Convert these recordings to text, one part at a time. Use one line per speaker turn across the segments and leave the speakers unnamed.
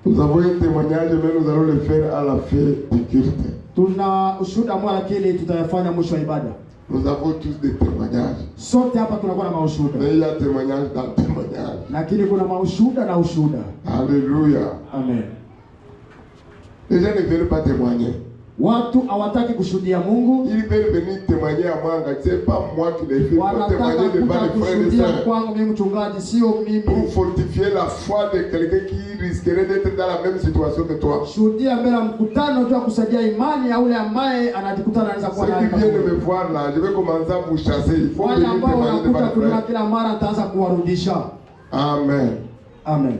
Nous avons un témoignage, mais nous allons le faire à la fin du culte.
Tuna ushuhuda mmoja kile tutayafanya mwisho wa ibada.
Nous avons tous des témoignages.
Sote hapa tunakuwa na maushuhuda.
Mais il y a témoignage dans témoignage.
Lakini kuna maushuhuda na ushuhuda.
Alléluia.
Amen.
Les gens ne veulent pas témoigner.
Watu hawataki kushuhudia Mungu.
Ils veulent venir témoigner à moi, c'est pas moi qui les fais. Pour témoigner devant les frères et sœurs.
Kwangu mimi mchungaji, sio mimi.
Pour fortifier la foi de quelqu'un qui risquerait d'être dans la même situation que toi.
Shuhudia mbele ya mkutano tu kusaidia imani ya yule ambaye anajikuta anaweza kuwa naye.
Ceux qui viennent me voir là, je vais commencer à vous chasser. Il faut
wale
venir
ambao
témoigner devant
wanakuta
les frères.
kila mara nitaanza kuwarudisha.
Amen.
Amen.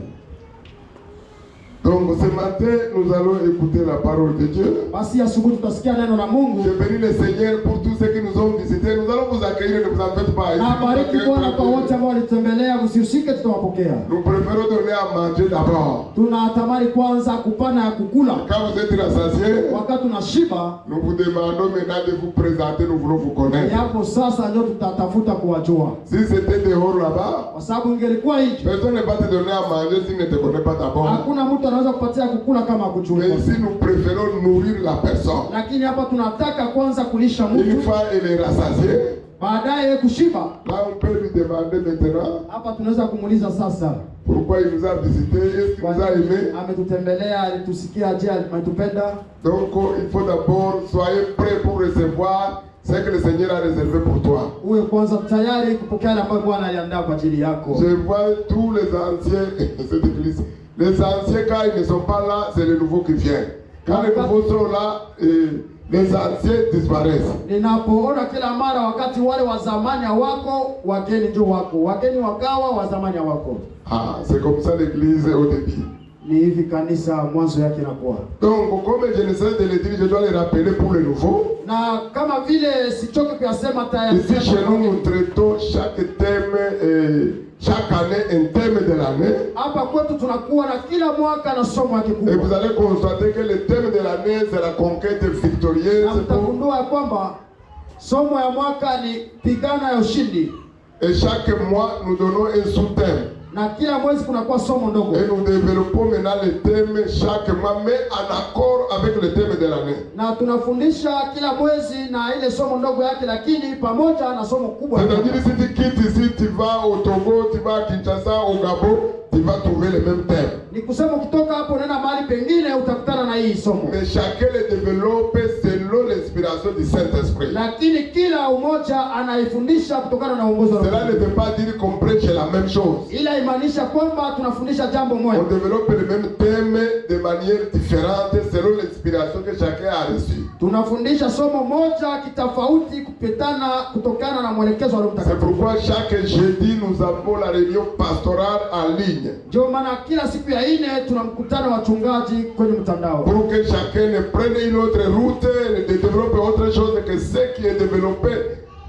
Donc ce matin, nous allons écouter la parole de Dieu.
Basi asubuhi tutasikia neno la Mungu.
Je bénis le Seigneur pour tous ceux qui nous ont visités. Nous allons vous accueillir, ne vous en faites pas.
Na bariki Bwana kwa wote ambao walitembelea, msihusike, tutawapokea.
Nous préférons donner à manger d'abord.
Tunatamani kwanza kupana ya kukula.
Quand vous êtes rassasiés,
Wakati tunashiba,
nous vous demandons maintenant de vous présenter, nous voulons vous connaître.
hapo sasa ndio tutatafuta kuwajua.
Si c'était dehors là-bas,
Kwa sababu ingelikuwa hivi,
personne ne va te donner à manger s'il ne te connaît pas d'abord.
hakuna mtu anaweza kupatia kukula kama hakujua.
Mais ici, nous préférons nourrir la personne.
Lakini hapa tunataka kwanza kulisha
Une
mtu,
fois elle est rassasiée,
baadaye kushiba.
là on peut lui demander maintenant
Hapa tunaweza kumuuliza sasa,
pourquoi il nous a visité, est-ce qu'il nous a aimé.
ametutembelea, alitusikia, je, ametupenda?
Donc il faut d'abord soyez prêts pour recevoir ce que le Seigneur a réservé pour toi.
Uwe kwanza tayari kupokea yale ambayo Bwana aliandaa kwa ajili yako.
Je vois tous les anciens, cette église, les anciens quand ils ne sont pas là, c'est les nouveaux qui viennent. Quand les nouveaux sont là, les anciens disparaissent.
Ninapoona kila mara wakati wale wa zamani hawako, wageni ndio wako. Wageni wakawa, wa zamani hawako.
Ah, c'est comme ça l'église au début.
Ni hivi kanisa mwanzo yake inakuwa.
Donc comme je ne sais de le dire, je dois les rappeler pour les nouveaux.
Na kama vile sichoke kuyasema tayari.
Ici chez nous, nous traitons chaque thème, chaque année, un thème de l'année.
Hapa kwetu tunakuwa na kila mwaka na somo yake kubwa.
Et vous allez constater que le thème de l'année, c'est la conquête victorieuse.
Na mtagundua kwamba somo ya mwaka ni pigana ya ushindi.
Et chaque mois, nous donnons un sous-thème.
Na kila mwezi kunakuwa somo ndogo.
Et nous développons maintenant le thème chaque mois, mais en accord avec le thème de l'année.
Na tunafundisha kila mwezi na ile somo ndogo yake, lakini pamoja na somo kubwa.
C'est-à-dire si tu quittes ici, tu vas au Togo, tu vas à Kinshasa, au Gabon, tu vas trouver le même thème.
Ni kusema ukitoka hapo unaenda mahali pengine utakutana na hii somo.
Mais chacun le développe selon l'inspiration du Saint-Esprit.
Lakini kila umoja anaifundisha kutokana na uongozi wa Mungu.
Cela ne veut pas dire qu'on prêche la même chose.
Ila imaanisha kwamba tunafundisha jambo moja.
On développe le même thème de manière différente selon l'inspiration que chacun a reçue.
Tunafundisha somo moja kitofauti kutokana na mwelekezo wa Roho Mtakatifu.
C'est pourquoi chaque jeudi nous avons la réunion pastorale en ligne.
Ndio maana kila siku ya 4 tuna mkutano wa wachungaji kwenye mtandao.
Pour que chacun ne prenne une autre route, ne développe autre chose que ce qui est développé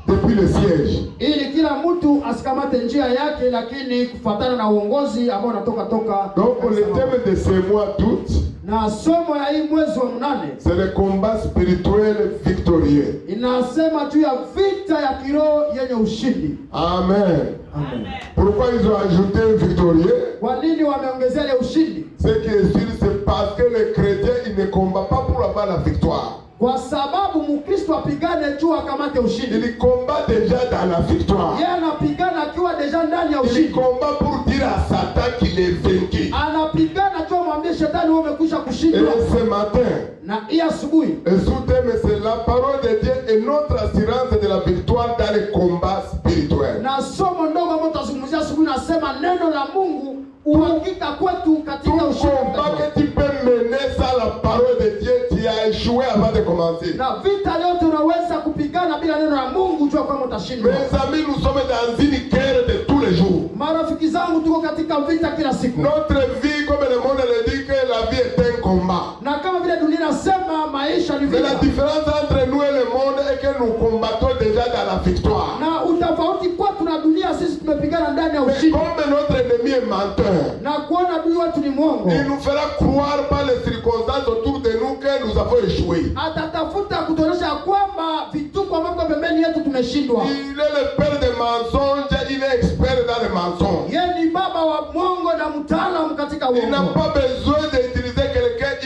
depuis le siège.
Ili kila mtu asikamate njia yake, lakini kufuatana na uongozi ambao unatoka.
Donc le thème de ce mois d'août,
na somo ya hii mwezi wa 8,
c'est le combat spirituel victorieux.
Inasema juu ya vita ya kiroho yenye ushindi.
Amen.
Amen.
Pourquoi ils ont ajouté victorieux?
Kwa nini wameongezea ile ushindi?
Ce qui est sûr, c'est parce que les chrétiens, ils ne combattent pas pour avoir la victoire.
Kwa sababu Mkristo apigane juu akamate ushindi.
Il combat déjà dans la victoire.
Yeye anapigana akiwa deja ndani ya ushindi.
Il combat pour dire à Satan qu'il est vaincu.
Anapigana tu amwambie shetani wewe umekwisha kushindwa.
Et ce matin,
na hii asubuhi,
le sous-thème c'est la parole de Dieu et notre assurance de la victoire dans les combats spirituels.
Na somo ndogo ambalo tutazungumzia asubuhi nasema neno la Mungu uhakika kwetu katika ushindi.
Combat que tu peux mener sans la parole de Dieu, tu as échoué avant de commencer.
Na vita yote unaweza kupigana bila neno la Mungu, jua kwamba utashindwa.
Mes amis, nous sommes dans une guerre de tous les jours.
Marafiki zangu, tuko katika vita kila siku.
Notre vie, comme le monde le dit, que la vie est un combat.
Na kama vile dunia inasema maisha ni vita.
Mais la différence entre nous et le monde est que nous combattons déjà dans la victoire.
Na utofauti kwetu na dunia, sisi tumepigana ndani ya
Mais
ushindi.
comme notre ennemi est menteur,
Na kuona adui wetu ni mwongo,
il nous fera croire par les circonstances autour de nous que nous avons échoué.
atatafuta kutuonyesha kwamba vituko ambavyo pembeni yetu tumeshindwa.
Il est le père des mensonges, il est expert dans les mensonges.
Yeye ni baba wa mwongo na mtaalamu katika
Il n'a
uongo.
pas besoin de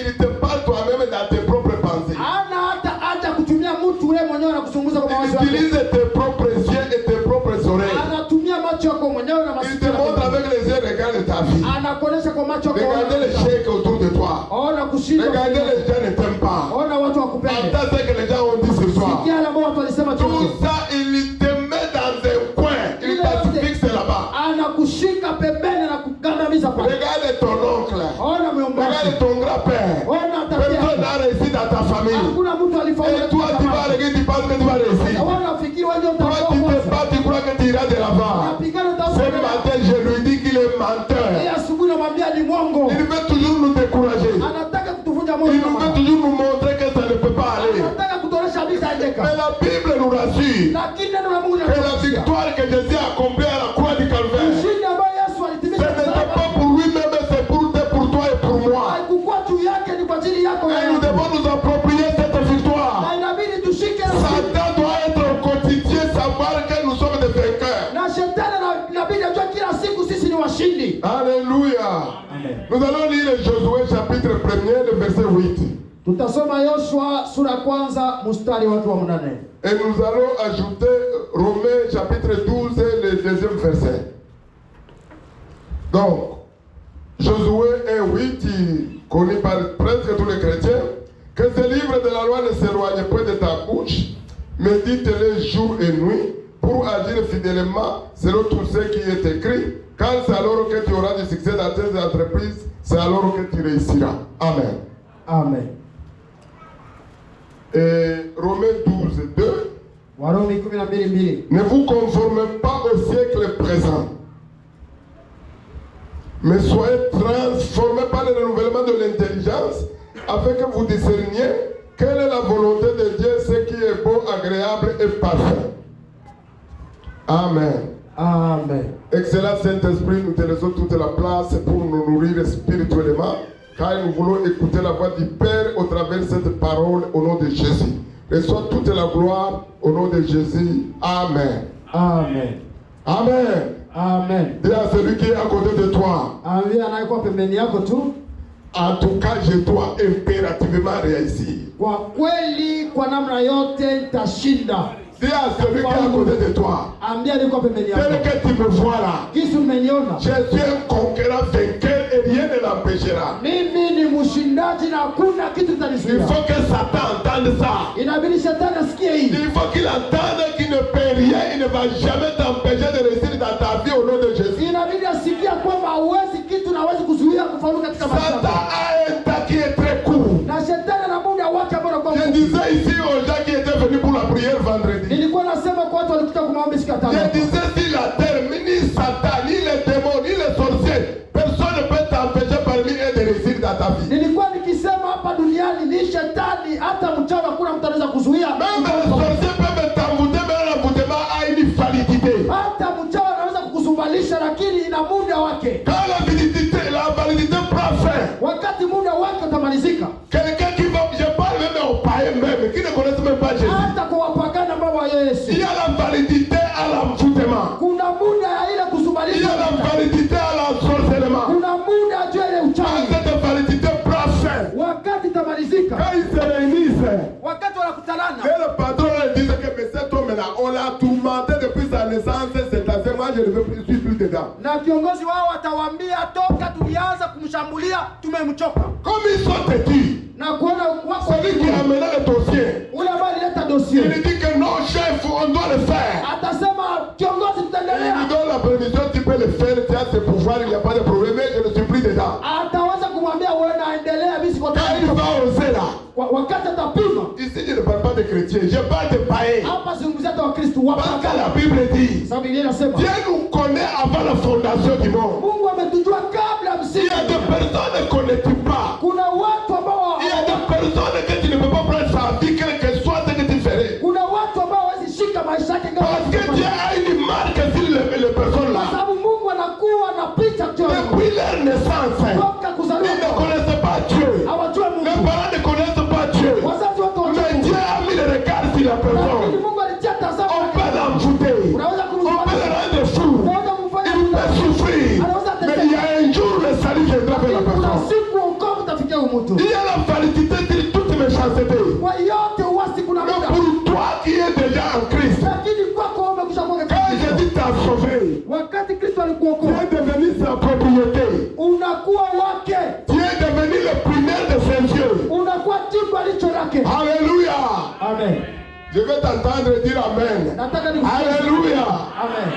il te parle toi-même dans tes propres pensées.
Ana hata acha kutumia mtu wewe mwenyewe na kuzungumza kwa mawazo
Il
yako.
utilise tes propres yeux et tes propres oreilles.
Anatumia macho yako mwenyewe na
Il
masikio
te montre
yako.
avec les yeux, regarde ta vie.
Anakuonesha kwa macho yako.
Regardez les chèques autour de toi.
Ona kushindwa.
Regardez les gens ne t'aiment pas.
Ona watu wakupende.
Entends ce que les gens ont dit ce soir.
Sikia la watu walisema
Tout
chochote.
ça, il te met dans un coin. Il te fixe là-bas.
Anakushika pembeni na kugandamiza pale.
Regarde ton oncle.
Ona mjomba.
Regarde ton grand-père.
Ona tabia.
Personne n'a réussi dans ta famille.
Hakuna mtu alifaulu.
Et toi, tu vas regarder, tu penses que tu vas réussir.
Ona fikiri wewe ndio
Toi, tu
utakuwa.
te bats, tu crois que tu iras de l'avant. Ce matin, je lui dis qu'il est menteur.
Asubuhi namwambia ni mwongo.
Il veut toujours nous décourager.
Anataka kutuvunja
Il
moyo.
veut toujours nous montrer que ça ne peut pas aller.
Anataka kutoresha vita endeka.
Mais la Bible nous rassure
Lakini neno la Mungu
que la victoire que Jésus a accomplie à la croix du Calvaire,
ushindi ambao Yesu
ce
alitimiza
n'était pas pour lui-même, c'est pour toi et pour moi.
haikuwa juu yake, ni kwa ajili yako na
Et nous
yangu.
devons nous approprier cette victoire.
Na inabidi tushike
Satan doit être au quotidien, savoir que nous sommes des vainqueurs.
na shetani na inabidi ajue kila siku sisi ni washindi.
Alléluia.
Amen.
Nous allons lire Josué chapitre 1er, le verset 8.
Tutasoma Yoshua sura ya kwanza mstari wa 8.
Et nous allons ajouter Romains chapitre 12, le deuxième verset. Donc, Josué 1:8, connu par presque tous les chrétiens, que ce livre de la loi ne s'éloigne point de ta bouche, médite-le jour et nuit, pour agir fidèlement selon tout ce qui est écrit, car c'est alors que tu auras du succès dans tes entreprises, c'est alors que tu réussiras. Amen.
Amen.
Et Romains 12:2.
Warumi 12:2.
Ne vous conformez pas au siècle présent, mais soyez transformés par le renouvellement de l'intelligence, afin que vous discerniez quelle est la volonté de Dieu, ce qui est bon, agréable et parfait. Amen.
Amen.
Excellent Saint-Esprit, nous te laissons toute la place pour nous nourrir spirituellement, car nous voulons écouter la voix du Père au travers de cette parole au nom de Jésus. Reçois toute la gloire au nom de Jésus. Amen.
Amen.
Amen.
Amen.
Dis à celui qui est à côté de toi,
Ambia anayekuwa pembeni yako tu,
en tout cas, je dois impérativement réussir.
kwa kweli kwa namna yote nitashinda.
Dis à celui qui est à côté de toi,
Ambia niko pembeni
tel
yako.
que tu me vois là,
Kisu umeniona.
je suis un conquérant vainqueur et rien ne l'empêchera.
Mimi ni mshindaji na hakuna kitu
Il
kitanizuia.
faut que Satan entende ça.
Inabidi shetani asikie hii.
Il faut qu'il entende qu'il ne peut rien, il ne va jamais t'empêcher de réussir dans ta vie au nom de Jésus.
Inabidi asikia kwamba hauwezi kitu na hauwezi kuzuia kufaulu katika maisha
Satan
yako.
a un temps qui est très court.
Na shetani ana muda wake ambao unakuwa
Je
mfupi.
disais ici aux gens qui étaient venus pour la prière vendredi.
Nilikuwa nasema kwa watu walikuja kwa maombi siku ya tano.
Je disais si la terre, ni Satan, ni les démons, ni les sorciers, personne ne peut t'empêcher parmi eux de réussir dans ta vie.
Nilikuwa nikisema hapa duniani ni shetani, hata mchawi hakuna mtu anaweza kuzuia.
Même les sorciers peuvent t'envoûter, mais l'envoûtement a une validité.
Hata mchawi anaweza kukuzubalisha, lakini ina muda wake.
Quand la validité prend fin,
Wakati muda wake utamalizika.
quelqu'un qui va, je parle même aux païens même, qui ne connaissent même pas Jésus.
Hata kwa wapagani ambao wa Yesu.
Il y a la validité à l'envoûtement.
Kuna muda ya ile
Il y
kuzubalisha.
a la validité à l'ensorcellement.
Kuna muda juu ya ile
Quand
uchawi.
cette validité prend fin,
Wakati itamalizika.
quand ils se réunissent,
Wakati wanakutanana.
et le patron leur dit que mais cet homme-là, on l'a tourmenté depuis sa naissance, c'est assez, moi je ne veux plus, je suis plus dedans.
Na kiongozi wao atawaambia toka tulianza kumshambulia tumemchoka.
Comme ils sont têtus,
Na kuona wako
celui qui a amené le dossier,
ule ambaye alileta
il
dossier.
lui dit que non chef, on doit le faire.
Atasema kiongozi
Il lui
tutaendelea.
donne la permission, tu peux le faire, tu as ce pouvoir, il n'y a pas de problème, mais je ne suis plus dedans.
Ataweza kumwambia wewe naendelea mimi siko
Quand il
tayari.
va oser là,
Wakati atapima.
ici je ne parle pas de chrétiens, je parle de païens.
Hapa zungumzia hata Wakristo
Parce que la
wapagani.
Bible dit,
Sababu Biblia inasema
Dieu nous connaît avant la fondation du monde.
Mungu ametujua kabla
Il
msingi.
y a des personnes que connais-tu pas.
Kuna watu ambao
Il y a des personnes que tu ne peux pas prendre sa vie, quel que soit ce que tu ferais.
kuna watu ambao hawezi shika maisha yake
Parce que Dieu a une marque sur les personnes
kwa
là.
sababu Mungu anakuwa na picha kichwani.
Depuis leur naissance,
Toka
ils
kuzaliwa
ne connaissent pas Dieu.
hawajua
Les
Mungu.
parents ne connaissent pas Dieu.
Wazazi wote
Mais
hawajua
Dieu
Mungu.
a mis le regard sur la
Lakini
personne.
Mungu alitia tazama.
On peut l'envoûter.
Unaweza
On peut le
kumfanya.
rendre fou.
Unaweza kumfanya.
Il peut souffrir. Mais il y a un jour le salut viendra vers la
Kuna
personne.
siku wokovu utafikia huyu mtu.
Il y a la Je vais t'entendre dire Amen.
Nataka ni
Alléluia.
Amen.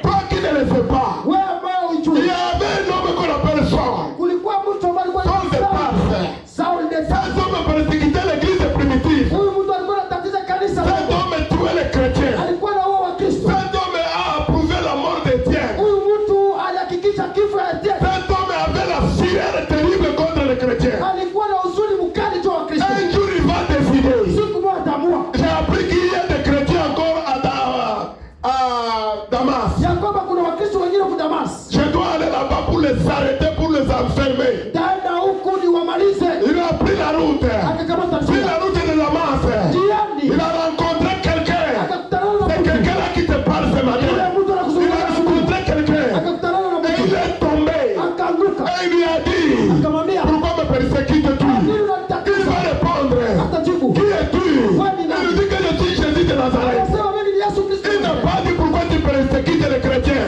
Toi qui ne le sais pas,
Wewe ambao
il
hujui.
y avait un homme qu'on appelle Saul.
Kulikuwa mtu ambaye alikuwa
Saul de Tarse.
Saul de Tarse.
Cet homme persécutait l'église primitive.
Huyu mtu alikuwa anatatiza kanisa.
Cet homme tuait les chrétiens.
Alikuwa na wao wa Kristo.
Cet homme a approuvé la mort d'Étienne.
Huyu mtu alihakikisha kifo ya Etienne.
Cet homme avait la fureur terrible contre les chrétiens.
Alikuwa na huzuni mkali juu wa Kristo.
Un jour il va décider.
Siku moja ataamua
J'ai appris qu'il y a des chrétiens encore à Damas.
ya kwamba kuna Wakristo wengine huko Damas.
Je dois aller là-bas pour les arrêter, pour les enfermer.
Taenda huku ni wamalize.
Il a pris la route.
Akakamata
Pris
njia.
la route de Damas.
Njiani
Il a rencontré quelqu'un.
akakutana na
C'est
mtu.
quelqu'un là qui te parle ce
Yule
matin.
mtu
Il a
anakuzungumza asubuhi.
rencontré quelqu'un.
Akakutana na
Et il
mtu.
est tombé.
Akaanguka.
Et il lui a dit,
Akamwambia,
pourquoi me persécutes-tu?
"Nini
Il
unanitatiza?"
va répondre,
Atajibu,
qui es-tu? Il lui dit que je suis Jésus de Nazareth.
anasema mimi ni Yesu Kristo.
Il n'a pas dit pourquoi tu persécutes les chrétiens.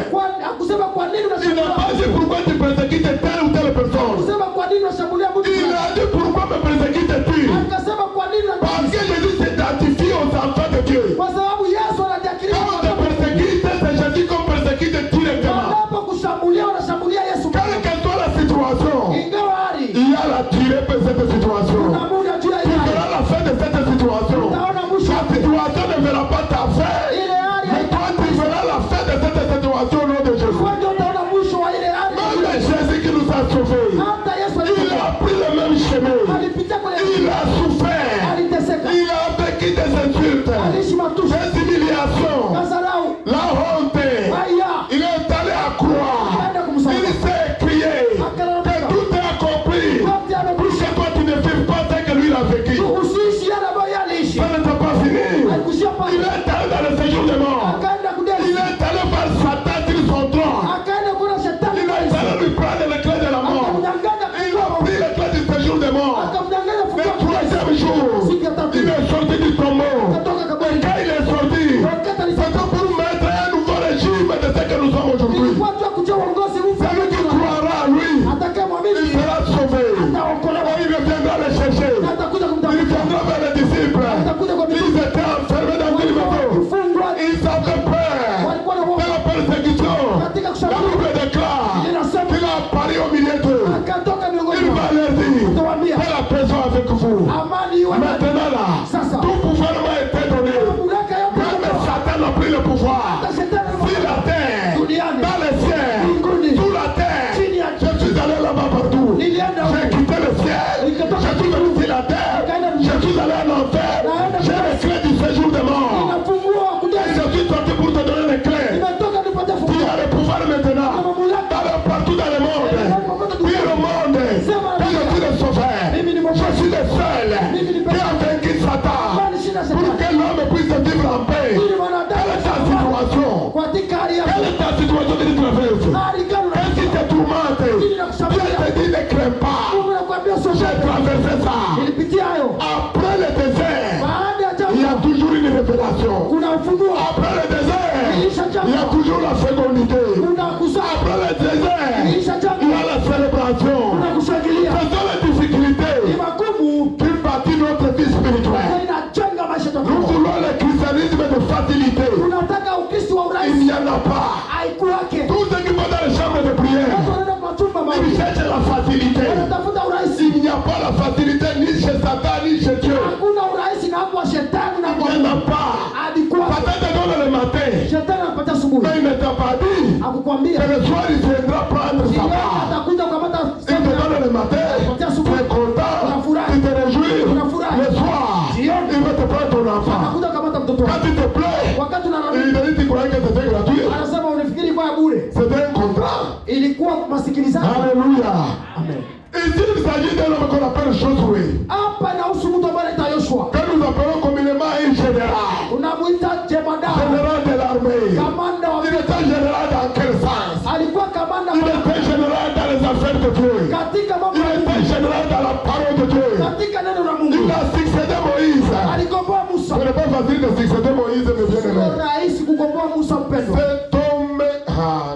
Akusema kwa nini
Il n'a
unashambulia
pas dit pourquoi tu persécutes telle ou telle personne.
Akusema kwa nini unashambulia mtu
Il
fulani.
a dit pourquoi me persécutes-tu?
Akasema kwa nini
Parce que Jésus s'identifie aux enfants de Dieu.
kwa sababu Yesu anajiakilisha
Quand on
kwa
te persécute, c'est Jésus qu'on persécute directement.
wanapokushambulia wanashambulia Yesu.
Quelle que soit la situation,
Ingawa hali
il y a la durée pour cette situation.
kuna muda juu ya
Tu
ile hali.
verras la fin de cette situation.
Utaona mwisho
La
wake.
situation ne verra pas ta fin.
Ile hali
Mais toi, tu verras la fin de cette situation au nom de Jésus.
wewe ndio utaona mwisho wa ile hali.
Même Jésus qui nous a sauvés,
Hata Yesu
il a pris le même chemin.
alipitia kwenye
Il a souffert.
aliteseka.
Il a vécu des insultes,
Aliishi matusi.
des humiliations,
Kasarau.
la honte.
Haya.
Il est allé à croix. Il s'est écrié que tout est accompli. Pour que toi tu ne vives pas tel que lui il a vécu.
Usiishi yale ambayo yeye aliishi.
Ça n'était pas fini.
Alikushia
Il
pale.
est allé dans le séjour des morts.
Akaenda
Il
kudesi.
est allé voir Satan sur son trône.
Akaenda kuna shetani.
Il est allé lui prendre les clés de la mort.
Akamdanganya
Il a pris les clés du séjour des morts.
akamdanganya
Le
funguo.
troisième jour,
Siku ya tatu.
il est sorti du tombeau.
Akatoka
Et
kaburi.
quand il est sorti,
Wakati
c'était
alisema
pour mettre un nouveau régime de ce que nous sommes aujourd'hui.
ilikuwa tu kuja uongozi mpya.
Celui qui croira à lui,
Atakayemwamini
il sera sauvé.
ataokolewa.
Et il reviendra le chercher.
Na atakuja
Il
kumtafuta.
viendra vers les disciples.
Atakuja kwa
Ils
mitume.
étaient enfermés dans une maison.
Kufungwa.
Ils avaient peur
Walikuwa na
de
woga.
la persécution.
Katika
La
kushambulia.
Bible déclare
Inasema
qu'il a apparu au milieu d'eux.
akatoka miongoni
Il va
mwao.
leur dire
Atawaambia
que la présence avec vous.
amani iwe ndani.
Maintenant là,
Sasa.
tout pouvoir m'a été donné.
Mamlaka yote
Même
yamepewa.
Satan a pris le pouvoir.
Hata shetani
Sur la terre,
duniani.
dans les cieux,
Mbinguni.
sous la terre.
Chini ya
Je suis allé là-bas partout.
Nilienda
J'ai
huko.
quitté le ciel. Je suis venu sur la terre. Je suis allé en enfer. J'ai les clés du séjour des morts.
Inafungua
Et
kudesi.
je suis sorti pour te donner les clés.
Nimetoka nipate
Tu
funguo.
as le pouvoir maintenant. D'aller partout dans le monde. Dire au monde que je suis le sauveur. Je suis le seul qui a vaincu Satan. Pour que l'homme puisse vivre en paix.
Ili mwanadamu
Quelle est ta situation?
katika hali
Quelle
yako.
est ta situation que tu traverses?
Hali gani
Qu'est-ce qui
unaishi?
te tourmente? Dieu te dit ne crains pas.
Mungu anakuambia sio
J'ai traversé ça.
nilipitia hayo.
Après le désert,
Baada ya
il y a
jambo
toujours une révélation.
kuna ufunuo.
Après le désert, il y a toujours la fécondité.
Kuna kusaa.
Après le désert,
Kisha
il y
jambo
a la célébration.
kuna kushangilia.
Ce sont les difficultés
Ni magumu
qui bâtissent notre vie spirituelle.
na inajenga maisha
Nous
yetu.
voulons le christianisme de facilité.
Tunataka Ukristo wa
Il
urahisi.
n'y en a pas.
Haikuwake.
Tous ceux qui vont dans les chambres de prière,
Watu wanaenda kwa chumba
ils
maombi.
cherchent la facilité.
Wanatafuta urahisi.
Il n'y a pas la facilité ni chez Satan ni chez Dieu.
Hakuna urahisi na hapo shetani na
Il
kwa
n'y en a pas.
alikuwa.
Satan te donne le matin,
Shetani anapata asubuhi.
mais il ne t'a pas dit
Akukwambia.
que le soir il viendra prendre sa
Jioni
part.
atakuja kukamata
Il te donne le matin, tu es content, tu te réjouis. Le soir, il va te prendre ton enfant.
anakuja kukamata mtoto
Quand
wako.
il te plaît,
Wakati
il
unarudi
te dit tu croyais que c'était gratuit.
anasema unafikiri kwa bure.
C'était un contrat.
Ilikuwa masikilizano.
Alléluia.
Amen.
Ici, il s'agit d'un homme qu'on appelle Josué,
Hapa inahusu mtu ambaye anaitwa Yoshua.
que nous appelons communément un général.
Unamuita jemadari.
Général de l'armée.
Kamanda wa
Il était général dans quel sens?
alikuwa kamanda
Il était général dans les affaires de Dieu.
katika mambo
Il
ya Mungu.
était général dans la parole de Dieu.
Katika neno la Mungu.
Il a succédé Moïse.
Alikomboa Musa.
Ce n'est pas facile de succéder Moïse, mes
Sio
bien-aimés.
rahisi kukomboa Musa mpendwa.
Cet homme,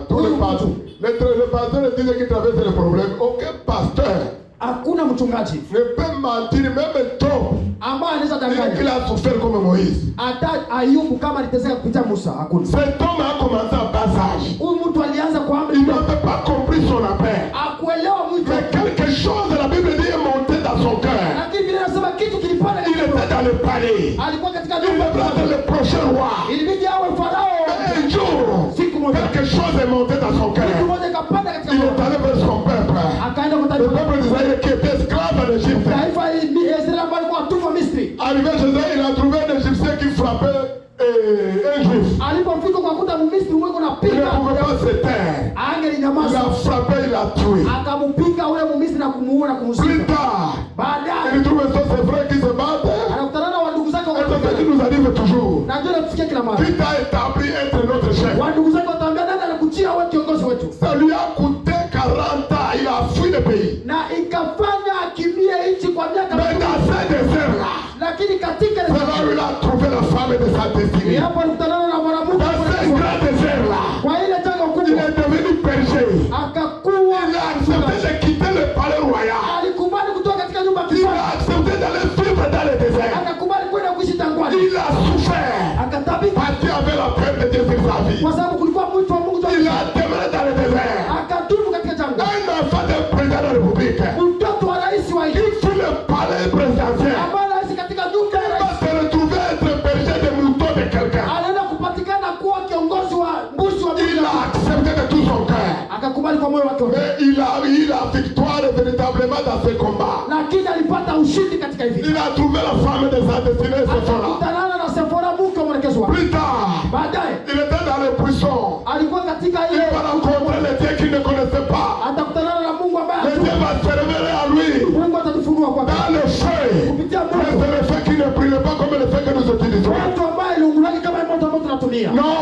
tous les pasteurs disent qu'il traverse le problème. Aucun pasteur
Hakuna mchungaji
ne peut mentir, même Job,
ambaye anaweza
il
danganya
a souffert comme Moïse.
hata Ayubu kama aliteseka kupitia Musa. Hakuna.
Cet homme a commencé à bas âge.
Huyu mtu alianza kwa
Il n'avait pas compris son appel.
akuelewa mwito,
Mais quelque chose, la Bible dit, est monté dans son cœur.
lakini vile nasema kitu kilipanda
Il était dans le palais.
alikuwa katika
Il
nyumba
devait être le prochain roi.
ilibidi awe farao.
Un jour,
Siku moja
quelque chose est monté dans son
kitu
cœur.
moja kapanda katika
Il est
nyumba,
allé vers son peuple.
akaenda kwa
Le
taifa
peuple d'Israël qui était esclave en Égypte.
taifa hili Israeli ambalo alikuwa atumwa Misri.
Arrivé chez eux, il a trouvé un Égyptien qui frappait un juif.
Alipofika kwa kuta Misri uweko
Il ne
napiga,
pouvait pas se taire. Il
angelinyamaza,
a frappé, il a tué.
akamupiga ule Misri na kumuua na
Plus
kumzika.
tard,
Baadaye
il trouve ses frères qui se battent.
anakutana na wandugu zake
Et c'est ce qui
wakapigana.
nous arrive toujours.
Na ndio natusikia kila mara.
Qui t'a établi être notre chef.
Wandugu zake wataambia nani alikuchia wewe kiongozi wetu?
Ça lui a coûté 40 ans. Il a fui le pays.
Na ikafanya akimbie nchi kwa miaka
Mais dans ce désert-là,
lakini katika
c'est là où il a trouvé la femme de sa destinée.
hapo alikutana na mwanamke
Dans ce grand désert-là,
kwa ile tango
il
kubwa
est devenu berger.
akakuwa
Il a accepté de quitter le palais royal.
alikubali kutoka katika nyumba ya
Il
kifalme,
a accepté d'aller vivre dans le désert.
akakubali kwenda kuishi jangwani,
Il a souffert
akatabika
parce qu'il avait la peur de Dieu sur sa vie.
kwa sababu kulikuwa mwito wa Mungu.
Il a demeuré dans le désert.
Akadumu katika jangwa.
Un enfant de président de la République
Mtoto wa rais wa
qui
nchi
fut le palais présidentiel
ambaye anaishi katika nyumba ya
va
rais
se retrouver être berger de moutons de quelqu'un.
anaenda kupatikana kuwa kiongozi wa mbuzi wa
Il a
Mungu.
accepté de tout son cœur.
Akakubali kwa moyo wake wote,
Mais il a eu la victoire véritablement dans ce combat.
lakini alipata ushindi katika hivi.
Il a trouvé la femme de sa destinée, Sephora.
Akakutanana na Sephora, mke wa mwelekezi wake.
Plus tard,
Baadaye
il était dans le buisson.
alikuwa katika
Il
ile,
va rencontrer le Dieu qu'il ne connaissait pas.
atakutana na Mungu ambaye
Le Dieu va se révéler à lui
Mungu atajifunua kwake
dans le feu.
kupitia
Mais
Mungu,
c'est le feu qui ne brûle pas comme le feu que nous utilisons.
moto ambaye iliungulaki kama moto ambao tunatumia.
Non,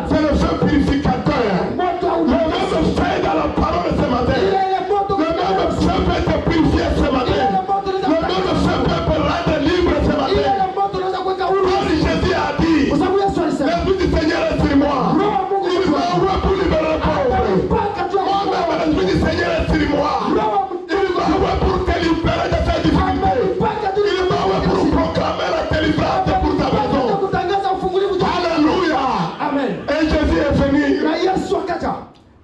c'est le feu purificateur.
Moto
Le
hauna
même feu dans la parole ce matin.
ile moto,
Le même feu peut te purifier ce matin.
ile moto
Le même feu peut te rendre libre ce matin.
ile moto unaweza kuweka huru,
Comme Jésus a dit,
kwa sababu Yesu alisema
l'Esprit du Seigneur est sur moi. Il m'a envoyé pour libérer le pauvre.
mpaka tu
Moi-même, l'Esprit du Seigneur est sur moi. Il m'a envoyé pour te libérer de tes difficultés.
mpaka tu
Il m'a envoyé pour proclamer la délivrance pour ta maison.
kutangaza ufungulivu.
Alléluia.
Amen.
Et Jésus est venu.
Na Yesu akaja,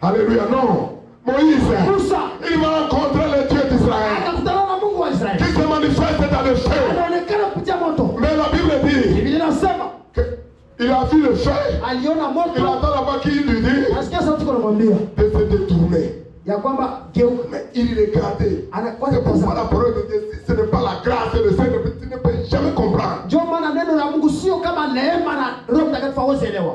Alléluia. Non. Moïse,
Musa
il va rencontrer le Dieu d'Israël
akakutana na Mungu wa
qui
Israeli,
se manifeste dans le feu.
anaonekana kupitia moto.
Mais la Bible dit
Biblia inasema
qu'il a vu le feu.
aliona
Il
moto,
entend là-bas qui lui dit
nasikia sauti kunamwambia
de se détourner.
ya kwamba geuka.
Mais il regardait.
Anakuwa
C'est pourquoi
tazama.
la parole de Dieu, si ce n'est pas la grâce et le Seigneur, tu ne peux jamais comprendre.
Ndio maana neno la Mungu sio kama neema na Roho Mtakatifu hawezi elewa,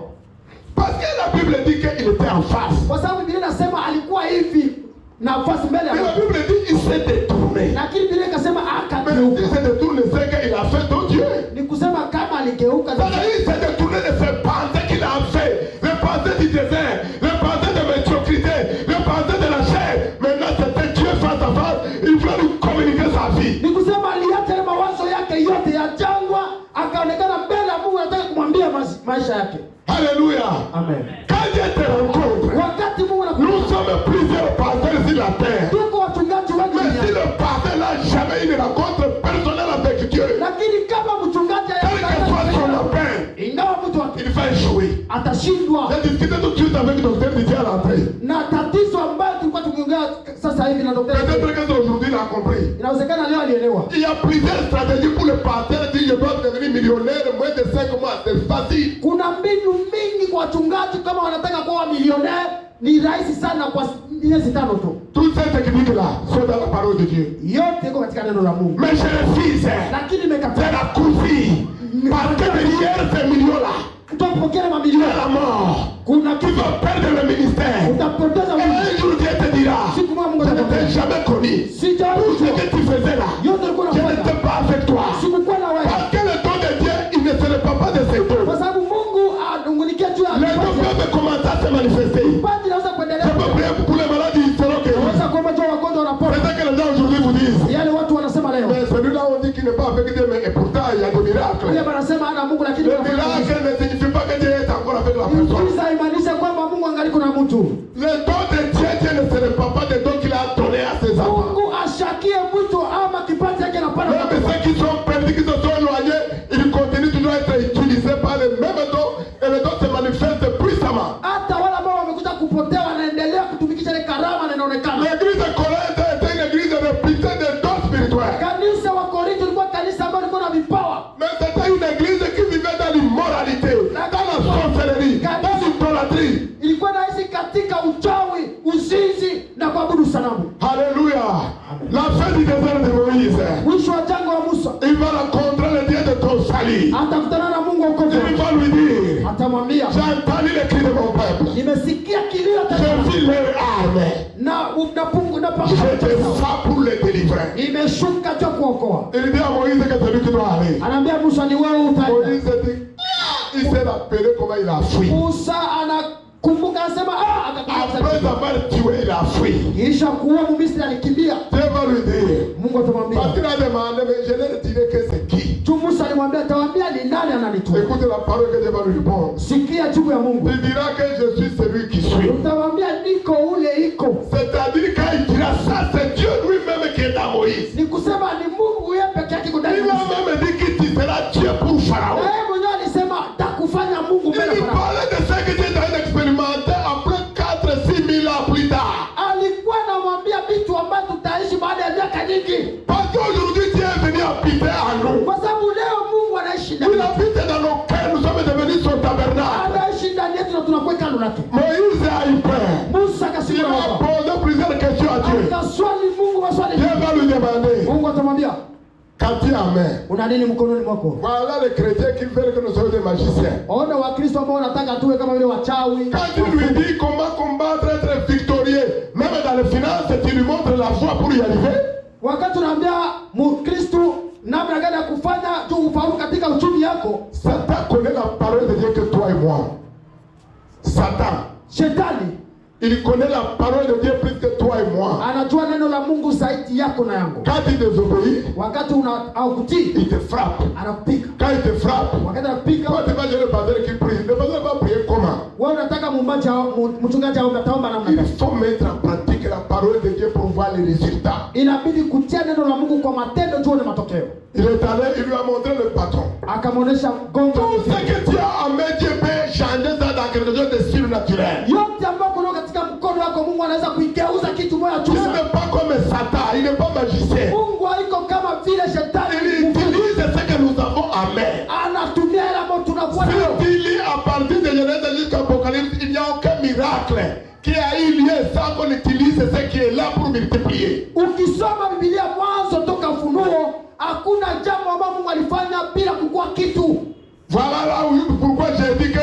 Parce que la Bible dit qu'il était en face.
kwa sababu Biblia inasema alikuwa hivi nafasi mbele ya
Mais la
moto,
Bible dit qu'il s'est détourné.
lakini Biblia ikasema
Mais
akageuka.
il s'est détourné, c'est qu'il a fait d'autres dieux.
Ni kusema kama aligeuka,
C'est-à-dire qu'il s'est détourné de ses pensées qu'il a fait. Les pensées du désert, les pensées de médiocrité, les pensées de la chair. Maintenant, c'était Dieu face à face. Il voulait nous communiquer sa vie.
ni kusema aliacha ile mawazo yake yote ya jangwa, akaonekana mbele ya Mungu, anataka kumwambia maisha yake.
Alléluia.
Amen.
Quand Dieu te rencontre,
Wakati Mungu
nous
anakuja,
sommes plusieurs pasteurs sur la terre.
tuko wachungaji wengi
Mais si
duniani,
le pasteur n'a jamais une rencontre personnelle avec Dieu,
lakini kama mchungaji
quel que soit son appel,
ingawa mtu
il va échouer.
atashindwa.
J'ai discuté tout de suite avec Dr Didier à l'entrée.
Na tatizo ambayo tulikuwa tukiongea sasa hivi na daktari,
Peut-être que aujourd'hui il a compris.
inawezekana leo alielewa.
Il y a plusieurs stratégies pour le pasteur de dire je dois devenir millionnaire moins de 5 mois. C'est facile.
Kuna mbinu mingi kwa wachungaji, kama wanataka kuwa milionea ni rahisi sana kwa miezi 5 tu.
Toutes ces techniques-là sont dans la parole de Dieu.
Yote iko katika neno la Mungu,
Mais chez les fils,
lakini
c'est
imekataa.
la cousine. Parce que derrière ces millions-là,
Utapokea
il y a
mamilioni,
la mort.
kuna
Tu
kifo,
vas perdre le ministère.
utapoteza
Et
Mungu.
un jour Dieu te dira,
Siku moja Mungu
je ne
atakwambia,
t'ai jamais connu.
sijawahi
Tout ce
kujua
que tu faisais là,
yote ulikuwa
je
unafanya,
n'étais pas avec toi.
sikukuwa na wewe,
Parce que le don de Dieu, il ne se répand pas de ses dons.
kwa sababu Mungu anungunikia juu ya
Les dons
kipaji.
peuvent commencer à se manifester.
Kipaji inaweza
Je
kuendelea,
peux prier pour les malades, ils seront guéris.
unaweza kuomba juu ya wagonjwa wanapona.
C'est ça que les gens aujourd'hui vous disent.
Yale watu wanasema leo,
Mais celui-là, on dit qu'il n'est pas avec Dieu, mais et pourtant il y a des miracles.
yule anasema hana Mungu, lakini
Le
anafanya kazi.
miracle ne signifie pas que Dieu est encore avec la personne.
Muujiza imaanisha kwamba Mungu angali kuna mtu.
Le don de Dieu, Dieu ne se répand pas des dons qu'il a donnés à ses enfants.
Mungu ashakie
désert de Moïse,
mwisho wa jangwa wa Musa,
il va rencontrer le Dieu de ton salut.
atakutana na Mungu wa wokovu.
Il va lui dire,
Atamwambia,
j'ai entendu les cris de mon peuple.
nimesikia kilio cha
Je vis leur âme. Je te sens pour les délivrer.
imeshuka juu kuokoa.
Il dit à Moïse que c'est lui qui doit aller.
Anaambia Musa, ni wewe utaenda.
Moïse dit, il s'est rappelé comment il a fui.
Musa anakumbuka, anasema
Après avoir tué, il a fui.
kisha kuua Misri alikimbia.
Dieu va lui dire,
Mungu atamwambia,
parce qu'il a demandé, mais je leur dirai que c'est qui.
tu Musa alimwambia, atawaambia ni nani ananituma.
Écoutez la parole que Dieu va lui répondre.
Sikia jibu ya Mungu.
Il dira que je suis celui qui suis.
Utawaambia niko ule iko.
C'est-à-dire quand il dira ça, c'est Dieu lui-même qui est dans Moïse.
Ni kusema ni Mungu yeye peke yake
Il a même dit que tu seras Dieu pour Pharaon.
yeye mwenyewe alisema takufanya Mungu mbele
Il
ya Farao.
parlait de ce que Dieu a expérimenté après 4-6 000 ans plus tard.
Alikuwa anamwambia vitu ambavyo tutaishi baada ya miaka nyingi.
Parce qu'aujourd'hui Dieu est venu habiter en nous.
Kwa sababu leo Mungu anaishi ndani
Il
yetu.
habite dans nos cœurs, nous sommes devenus son tabernacle.
Anaishi ndani yetu na tunakuwa hekalu lake.
Moïse a eu peur.
Musa
Il
akasimama
a
hapa.
posé plusieurs questions à Dieu.
Akaswali Mungu maswali.
Dieu va lui demander,
Mungu atamwambia,
quand tu as main,
una nini mkononi mwako?
voilà les chrétiens qui veulent que nous soyons des magiciens.
Ona Wakristo ambao wanataka tuwe kama vile wachawi.
Quand tu lui dis comment combattre, être victorieux, même dans les finances, tu lui montres la voie pour y arriver.
Wakati unaambia Mkristo namna gani ya kufanya tu ufaulu katika uchumi yako,
Satan connaît la parole de Dieu que toi et moi. Satan,
shetani
il connaît la parole de Dieu plus que toi et moi.
anajua neno la Mungu zaidi yako na yangu.
Quand il désobéit,
Wakati haukutii,
il te frappe.
anakupiga.
Quand il te frappe,
Wakati anakupiga,
toi tu vas dire le pasteur qui prie. Le pasteur va prier comment?
wewe unataka mchungaji aombe, ataomba namna
Il
gani?
faut mettre en pratique la parole de Dieu pour voir les résultats.
Inabidi kutia neno la Mungu kwa matendo, tuone matokeo.
Il est allé, il lui a montré le patron.
Akamwonyesha gongo.
Tout ce que tu as en main, Dieu peut changer ça dans quelque chose de surnaturel.
Yote ambayo kuna katika mkono wako Mungu anaweza kuigeuza kitu moja tu.
Il n'est pas comme Satan, il n'est pas magicien.
Mungu haiko kama vile shetani.
Il utilise ce que nous avons en main.
Anatumia ile ambayo tunakuwa nayo.
Si tu lis à partir de Genèse jusqu'à Apocalypse, il n'y a aucun miracle qui a eu lieu sans qu'on utilise ce qui est là pour multiplier.
Ukisoma Biblia mwanzo toka Ufunuo, hakuna jambo ambalo Mungu alifanya bila kukua kitu.
Voilà là où, pourquoi j'ai dit que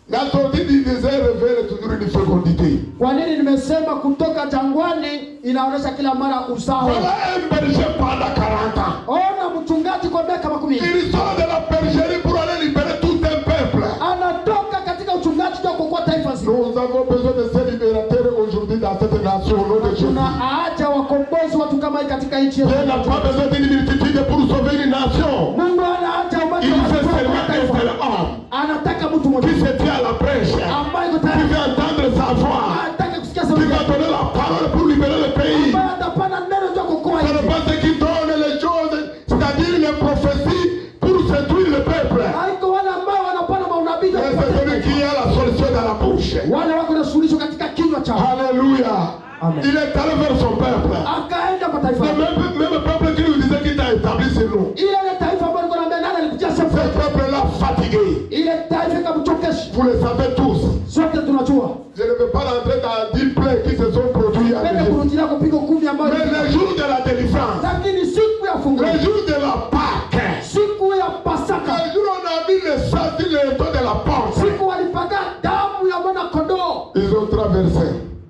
la sortie du désert révèle toujours une fécondité.
Kwa nini nimesema kutoka jangwani inaonyesha kila mara uzao?
Voilà un berger pendant 40 ans.
Ona mchungaji kwa miaka 10.
Il sort de la bergerie pour aller libérer tout un peuple.
Anatoka katika uchungaji kwa kuokoa taifa zima.
Nous avons besoin de ces libérateurs aujourd'hui dans cette nation au nom de Jésus.
Tuna haja wakombozi watu kama hii katika nchi yetu.
Dieu n'a pas besoin d'une multitude pour sauver une nation.
Mungu ana haja
Il fait seulement un seul homme
anataka mtu mmoja
qui se tient à la brèche,
ambaye yuko
qui
tayari
veut entendre sa voix,
anataka kusikia
qui
sauti
va
yake,
donner la parole pour libérer le pays.
ambaye atapana neno ndio kuokoa
Ce n'est
nchi.
pas ce qui donne les choses, c'est-à-dire les prophéties pour séduire le peuple.
Haiko wale ambao wanapana maunabii ndio
Mais c'est
kupata
celui qui a la solution dans la bouche.
wale wako na suluhisho katika kinywa chao.
Alléluia.
Amen.
Il est allé vers son peuple.
Akaenda kwa taifa.
Le même peuple qui lui disait qu'il t'a établi sur nous.
Ile taifa ambalo liko na nani alikuja
Ce
sasa.
peuple-là fatigué.
Ile taifa ikamchokesha.
Vous le savez tous.
Sote tunajua.
Je ne veux pas rentrer dans 10 plaies qui se sont produits à
Pende
Dieu.
kurudia kupiga 10 ambayo.
Mais le jour de la délivrance,
Lakini siku ya fungu.
le jour de la Pâque,
Siku ya Pasaka.
le jour où on a mis le sang sur le dos de la porte,
Siku walipaka damu ya mwana kondoo.
ils ont traversé.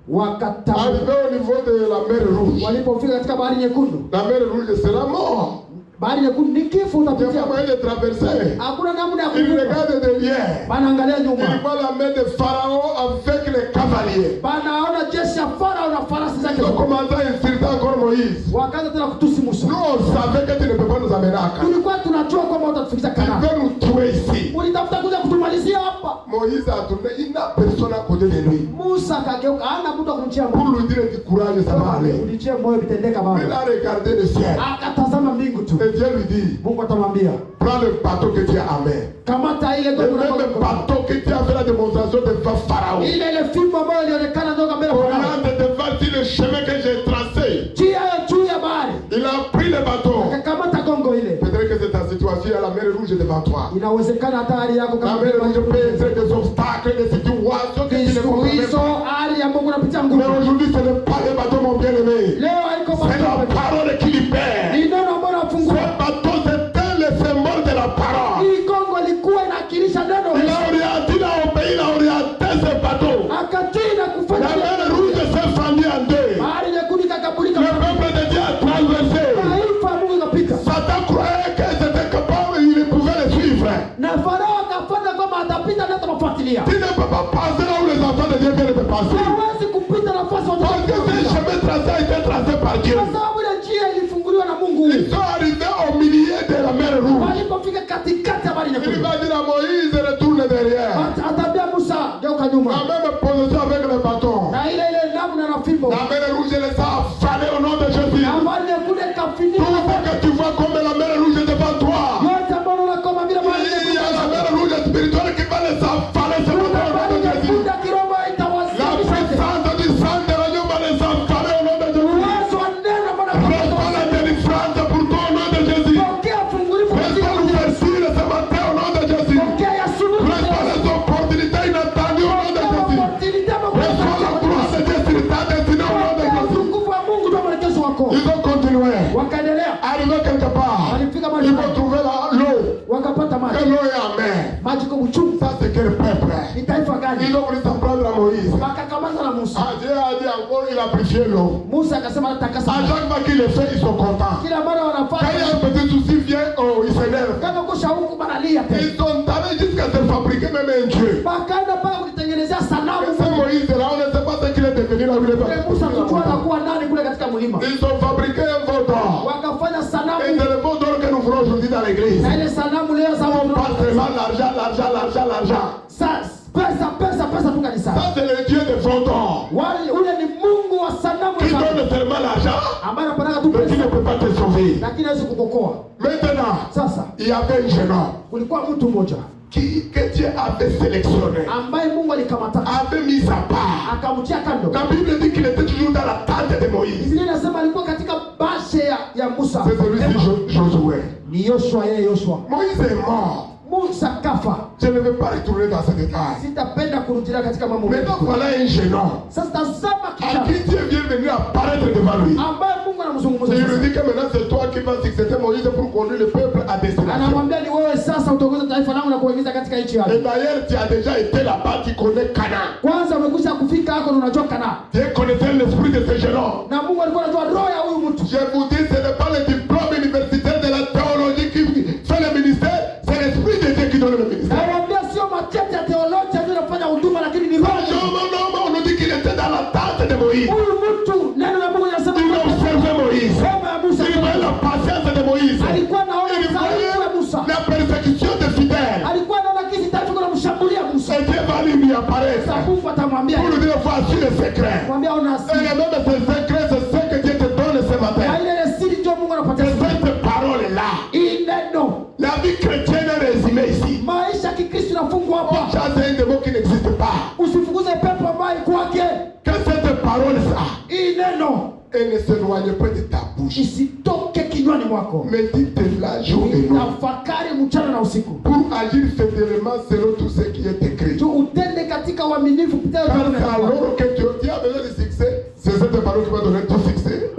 Wakatamu.
Arrivé au niveau de la mer Rouge.
Walipofika katika bahari nyekundu.
La mer Rouge, c'est la mort.
Bahari nyekundu ni kifo
Il n'y a
utapitia.
pas moyen de traverser.
Hakuna namna ya
Il
kuvuka.
regarde derrière.
Banaangalia
Il
nyuma.
voit la main de Pharaon avec les cavaliers.
Banaona jeshi ya Farao na farasi zake.
Ils ont commencé à insulter encore Moïse.
Wakaanza tena kutusi Musa.
Nous, on savait que tu ne peux pas nous amener à Canaan.
Tulikuwa tunajua kwamba utatufikisha
Tu
Kanaani.
veux nous tuer ici.
Ulitafuta kuja kutumalizia hapa.
Moïse a tourné. Il n'a personne à côté de lui.
Musa akageuka, hana mtu wa kumtia
Pour
moyo.
lui dire du courage, ça va aller.
Ulitie moyo vitendeka
Il
baba.
a regardé le ciel.
Akatazama mbingu tu.
Et Dieu lui dit,
Mungu atamwambia,
prends le bateau que tu as en main.
kamata ile
Le
gogo
même
lako.
bateau que tu as fait la démonstration devant Pharaon.
Ile fimbo ambayo ilionekana ndoka mbele ya Farao.
Oriente devant le chemin que j'ai tracé.
Njia ya juu ya bahari.
Il a pris le bateau.
Akakamata gongo ile.
Peut-être que c'est ta situation, il y a la mer Rouge devant toi.
Inawezekana hata hali yako
La
kama
mer Rouge peut être des obstacles, des situations que tu ne comprends
hizo
pas.
hali ya Mungu unapitia
Mais
ngumu.
aujourd'hui, ce n'est pas le bateau, mon bien-aimé.
Leo haiko
C'est la
bato.
parole qui libère.
Ni neno ambalo
Ce
linafungua.
bateau, c'était le symbole de la parole.
Hii Kongo ilikuwa inawakilisha neno.
Il a orienté, il a obéi, il a orienté ce bateau.
Akatii na
La
kufanya.
mer rouge s'est fendue en deux.
Bahari nyekundu ikagabulika.
Le peuple de Dieu a traversé.
Taifa Mungu ikapita.
Satan croyait qu'ils étaient capables, il pouvait les suivre.
Na Farao akafanya kwamba atapita na atawafuatilia.
Tu ne peux pas passer là où les enfants de Dieu viennent de passer.
Hawezi kupita nafasi
Parce que ce chemin tracé a été tracé par Dieu.
kwa sababu ile njia ilifunguliwa na Mungu.
Ils sont arrivés au milieu de la mer rouge.
Walipofika katikati ya bahari
Il
nyekundu.
va dire à Moïse, retourne derrière.
Atabia Musa geuka
La
nyuma.
même position avec le bâton.
Na ile namna na fimbo.
La mer rouge les a affalés au nom de Jésus.
Na bahari nyekundu
Tout
ikafinika.
ce que tu vois comme la mer rouge devant toi.
Yote ambayo unaona kama vile bahari
Il y a
nyekundu.
la mer rouge spirituelle qui va les affaler ce matin au nom de Jésus.
Nyekundu kiroho
La
itawasili.
puissance du sang de l'agneau va les affaler au nom de Jésus.
Uwezo wa neno Bwana
Reçois la délivrance pour toi au nom de Jésus.
pokea fungulifu kwa
Reçois
jina la Yesu.
l'ouverture ce matin au nom de Jésus.
Pokea ya suluhu.
Reçois les opportunités inattendues au nom de Jésus. Reçois la gloire de Dieu sur ta destinée au nom de Jésus.
Utukufu wa Mungu ndio mwelekezo wako.
Ils ont continué.
Wakaendelea.
Arrivé quelque part,
Walifika mahali
ils vont trouver l'eau.
wakapata
Que
maji.
l'eau est amère.
Maji kwa uchungu.
Ça c'est quel peuple?
Ni taifa gani?
Ils ont voulu s'en prendre à Moïse.
Wakakamata na Musa.
Ah, Dieu a dit encore, il a purifié l'eau.
Musa akasema atakasa.
À chaque fois qu'il le fait, ils sont contents.
Kila mara
Quand il y a
wanafanya.
un petit souci, vient, oh, ils s'énervent.
Kama kusha huku banalia tena.
Ils sont allés jusqu'à se fabriquer même un dieu.
Bakaenda paka kulitengenezea sanamu.
Et ce Moïse là, on ne sait pas ce qu'il est devenu là où il est
Ule Musa kujua
parti.
anakuwa nani kule katika mlima.
Ils ont fabriqué un veau d'or.
Wakafanya
Et
sanamu.
c'est le veau d'or que nous ferons aujourd'hui dans l'église.
Na ile sanamu leo za
On parle seulement l'argent, l'argent, l'argent, l'argent.
pesa tu kanisani.
Ça c'est le Dieu des veau d'or.
Wale ule ni Mungu wa sanamu
Qui
za
donne seulement l'argent,
ambaye anapeleka tu
mais qui ne
pesa
peut pas te sauver.
lakini hawezi kukuokoa.
Maintenant,
Sasa
il y avait un jeune homme
kulikuwa mtu mmoja
que Dieu avait sélectionné,
ambaye Mungu alikamata
avait mis à part.
akamtia kando.
La Bible dit qu'il était toujours dans la tente de Moïse.
Biblia inasema alikuwa katika bashe ya Musa.
C'est celui-ci Josué.
Ni Yoshua, yeye Yoshua.
Moïse est mort.
Musa kafa.
Je ne vais pas retourner dans ce détail.
Sitapenda kurudia katika mambo mengi.
Maintenant, voilà un jeune homme
Sasa tazama
à
kijana
qui Dieu vient venir apparaître devant lui.
ambaye Mungu anamzungumza
Il lui
sasa.
dit que maintenant c'est toi qui vas succéder Moïse pour conduire le peuple à destination.
Anamwambia ni wewe sasa utaongoza taifa langu na kuingiza katika nchi
Et
yako.
d'ailleurs, tu as déjà été là-bas, tu connais Canaan.
Kwanza umekwisha kufika hako na unajua Kanaa.
Dieu connaissait l'esprit de ce jeune homme.
Na Mungu alikuwa anajua roho ya huyu mtu.
Je vous dis, ce n'est pas le diplôme universitaire de la théologie qui fait le ministère, c'est l'esprit de Dieu qui donne le ministère.
Anamwambia sio machete ya teolojia ndio inafanya huduma lakini ni roho.
On nous dit qu'il était dans la tente de Moïse.
Huyu mtu neno la Mungu linasema
Il observait Moïse.
sema ya Musa.
Il voyait la patience de Moïse.
Alikuwa anaona
Il
msaidizi wa
voyait
Musa.
la persécution des fidèles.
Alikuwa anaona kisi taifa kuna mshambulia Musa.
Et Dieu va lui apparaître
Sasa Mungu atamwambia
pour lui dire voici le secret.
mwambia una
Et
asili.
même ce secret, c'est ce que Dieu te donne ce
Na
matin.
ile siri ndio Mungu anapatia.
C'est cette parole-là.
Hii neno.
La vie chrétienne est résumée ici.
Maisha ya Kikristo inafungwa
On
hapa.
chasse un démon qui n'existe pas.
Usifukuze pepo ambaye kwake.
Que cette parole-là,
Hii neno
elle ne s'éloigne pas de ta bouche.
isitoke kinywani mwako.
Médite-la jour et nuit.
Tafakari mchana na usiku.
Pour agir fidèlement selon tout ce qui est écrit.
Tu utende katika uaminifu kupitia
Car
neno
c'est
la Mungu.
alors que Dieu a besoin de succès, c'est cette parole qui va donner tout succès.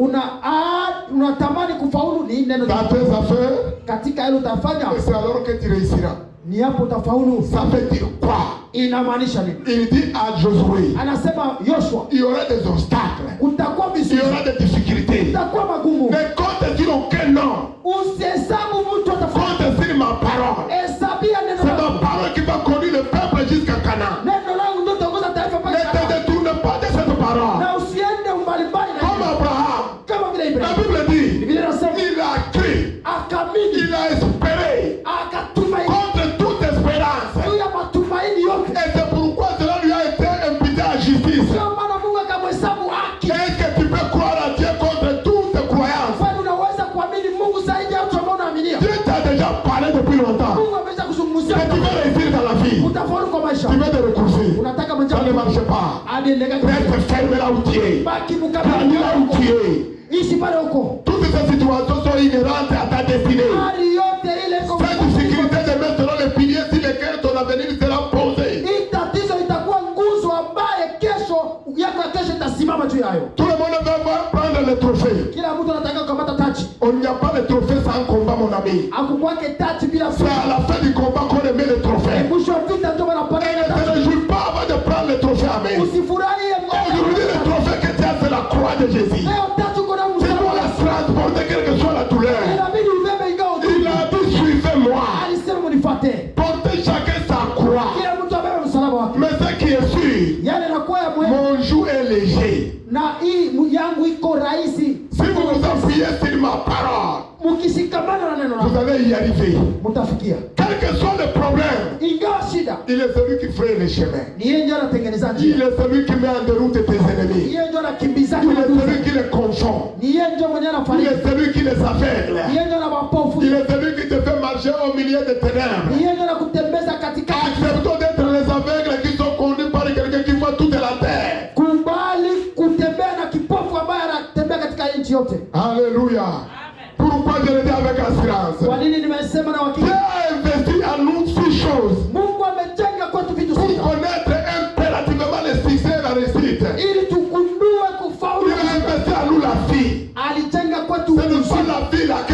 Unatamani kufaulu ni neno
Dans tes affaires,
katika hilo utafanya
et c'est alors que tu réussiras.
ni hapo utafaulu.
Ça veut dire quoi?
Inamaanisha nini?
Il dit à Josué,
Anasema Yoshua,
il y aura des obstacles,
utakuwa
il y
vizuizi,
aura des difficultés.
utakuwa magumu.
Mais compte sur aucun nom,
Usihesabu mtu atafanya.
compte sur ma parole.
Hesabia neno
C'est
langu.
ma parole qui va conduire le peuple jusqu'à Canaan.
Neno langu ndio itaongoza taifa mpaka
Ne te
Kanani.
détourne pas de cette parole.
Na usiende mbalimbali na
Comme
hilo.
Abraham,
Kama vile
la
Ibrahim.
Bible dit,
Biblia inasema
il a cru,
akamini,
il a espéré
akatumaini
contre toute espérance.
juu ya matumaini yote.
Et c'est pourquoi cela lui a été imputé à justice.
Ndio maana Mungu akamhesabu haki.
Est-ce que tu peux croire à Dieu contre toute croyance?
Kwani unaweza kuamini Mungu zaidi ya watu ambao unaaminia?
Dieu t'a déjà parlé depuis longtemps.
Mungu amesha kuzungumzia.
Que tu veux réussir dans la vie,
Utafaulu kwa maisha.
tu veux te recourser.
Unataka
Ça ne
majambo
marche pas.
hadi endelea
Reste ferme là où tu es.
baki
Reste
mkabili
là où tu es.
ishi pale huko.
Toutes ces situations sont inhérentes à ta destinée.
Hali yote ile iko
Cette difficulté de mettre dans les piliers sur lesquels ton avenir sera posé.
hii tatizo itakuwa nguzo ambaye kesho yako ya kesho itasimama juu yayo.
Tout le monde va prendre le trophée.
Kila mtu anataka kukamata taji.
On n'y a pas de trophée sans combat, mon ami.
Akukwake taji bila
C'est à la fin du combat qu'on met le trophée.
mwisho wa vita ndio wanapata
Et ne te
taji.
réjouis pas avant de prendre le trophée, amen.
Usifurahie
Aujourd'hui, le trophée que tu as, c'est la croix de Jésus.
leo taji uko na
Tu dois la transporter, quelle que soit la douleur.
inabidi ubebe ingao tu.
Il a dit, suivez-moi.
Alisema mnifuate.
Portez chacun sa croix.
Kila mtu abebe msalaba wake.
Mais ce qui est sûr,
Yale inakuwa ya muhimu
mon joug est léger.
na hii yangu iko rahisi.
Si vous vous appuyez sur ma parole,
Mkishikamana na neno
vous
langu
allez y arriver.
mtafikia.
Quel que soit le problème,
Ingawa shida
il est celui qui fraye les chemins.
ni yeye ndiye anatengeneza
Il
njia.
est celui qui met en déroute tes ennemis.
Yeye ndiye anakimbiza
Il est
adui.
celui qui les confond.
Ni yeye ndiye mwenye
Il
anafariki.
est celui qui les aveugle.
Ni yeye ndiye anawapofu.
Il est celui qui te fait marcher au milieu des
Ni
ténèbres.
yeye ndiye anakutembeza katikati.
Acceptons d'être les aveugles qui sont conduits par quelqu'un qui voit toute la terre.
Kubali kutembea na kipofu ambaye anatembea katika nchi yote.
Alléluia. Pourquoi je le dis avec assurance?
Kwa nini nimesema na
Dieu
hakika?
a investi en nous 6 choses
Mungu amejenga kwetu vitu
pour
sita
connaître impérativement le succès et la réussite.
ili tukundue kufaulu.
Il a investi en nous la vie.
Alijenga kwetu
Ce n'est pas
uzima.
la vie là que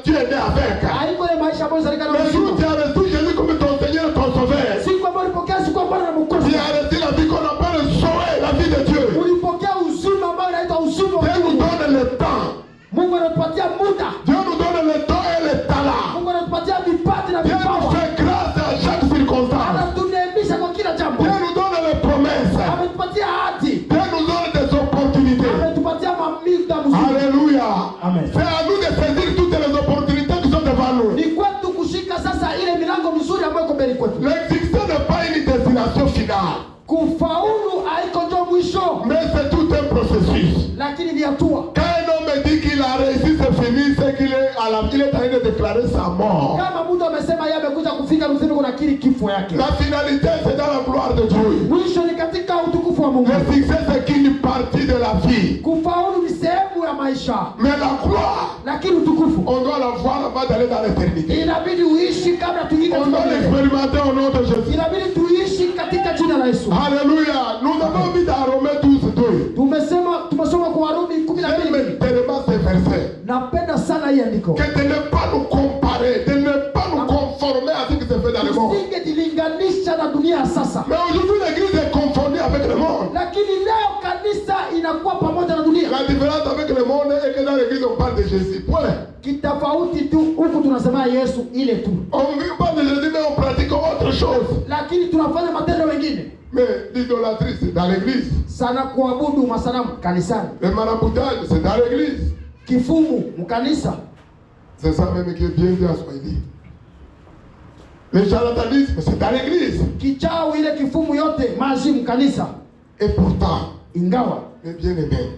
tu es né avec.
Haiko ile maisha ambayo serikali
Le jour où tu
inasema.
as reçu Jésus comme ton Seigneur et ton Sauveur,
Siku ambayo ulipokea siku ambayo na Mwokozi.
tu as reçu la vie qu'on appelle Zoé, la vie de Dieu.
Ulipokea uzima ambao unaitwa uzima wa
Dieu nous
Mungu.
donne le temps.
Mungu anatupatia muda.
Dieu nous donne le temps et le talent.
Mungu anatupatia vipaji na
Dieu nous
vipawa.
fait grâce à chaque circonstance.
Anatuneemisha kwa kila jambo.
Dieu nous donne les promesses.
Ametupatia ahadi.
Dieu nous donne des opportunités.
Ametupatia mamida mzuri.
Alléluia.
Amen.
C'est à nous de saisir toutes les opportunités qui sont devant nous.
Ni kwetu kushika sasa ile milango mizuri ambayo iko mbele kwetu.
Le succès n'est pas une destination finale,
Kufaulu haiko ndio mwisho,
mais c'est tout un processus.
lakini ni hatua.
Quand un homme dit qu'il a réussi, c'est fini, c'est qu'il est il est en train de déclarer sa mort.
Kama mtu amesema yeye amekuja kufika mzima, kuna kiri kifo yake.
La finalité, c'est dans la gloire de Dieu.
Mwisho ni katika utukufu wa Mungu.
Le succès, c'est qu'une partie de la vie.
Kufaulu ni sehemu ya maisha,
Mais la gloire,
lakini utukufu
on doit la voir avant d'aller dans l'éternité.
inabidi uishi kabla tuingie
On
katika
doit
milele.
l'expérimenter au nom de Jésus.
Inabidi tuishi katika jina la Yesu.
Alléluia. Nous avons vu dans Romains 12:2.
Tumesoma kwa Warumi
J'aime
12.
tellement ces versets.
Napenda sana hii andiko.
Que de ne pas nous comparer, de ne pas nous conformer à ce qui se fait dans le monde.
Tusingejilinganisha na dunia ya sasa.
Mais aujourd'hui, l'église est confondue avec le monde.
Lakini leo kanisa inakuwa pamoja na dunia.
La différence avec le monde est que dans l'église, on parle de Jésus. Point.
Kitofauti tu huku tunasema Yesu ile tu.
On parle de Jésus, mais on pratique autre chose.
Lakini tunafanya matendo mengine.
Mais l'idolâtrie, c'est dans l'église.
Sana kuabudu masanamu kanisani.
Le maraboutage, c'est dans l'église.
Kifumu mkanisa.
C'est ça même qui est bien dit à Swahili. Le charlatanisme, c'est dans l'église.
Kichao ile kifumu yote maji mkanisa.
Et pourtant,
Ingawa
mes bien-aimés,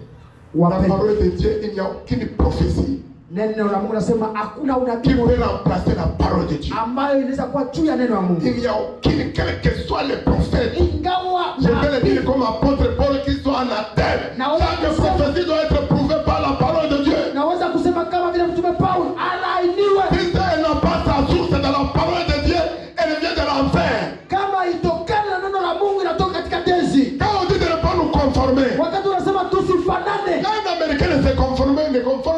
la
wapendwa,
parole de Dieu, il n'y a aucune prophétie
neno la Mungu nasema hakuna
qui
unabii
peut remplacer la parole de Dieu.
ambayo inaweza kuwa juu ya neno la Mungu.
Il n'y a aucune, quel que soit le prophète.
Ingawa
Je vais le dire comme apôtre Paul, qu'il soit anathème. Chaque prophétie doit être prouvée par la parole de Dieu.
naweza kusema kama vile mtume Paulo alainiwe.
Si elle n'a pas sa source dans la parole de Dieu, elle vient de l'enfer.
Kama itokana na neno la Mungu inatoka katika tezi.
Quand on dit de ne pas nous conformer,
Wakati unasema tusifanane,
un Américain ne se conforme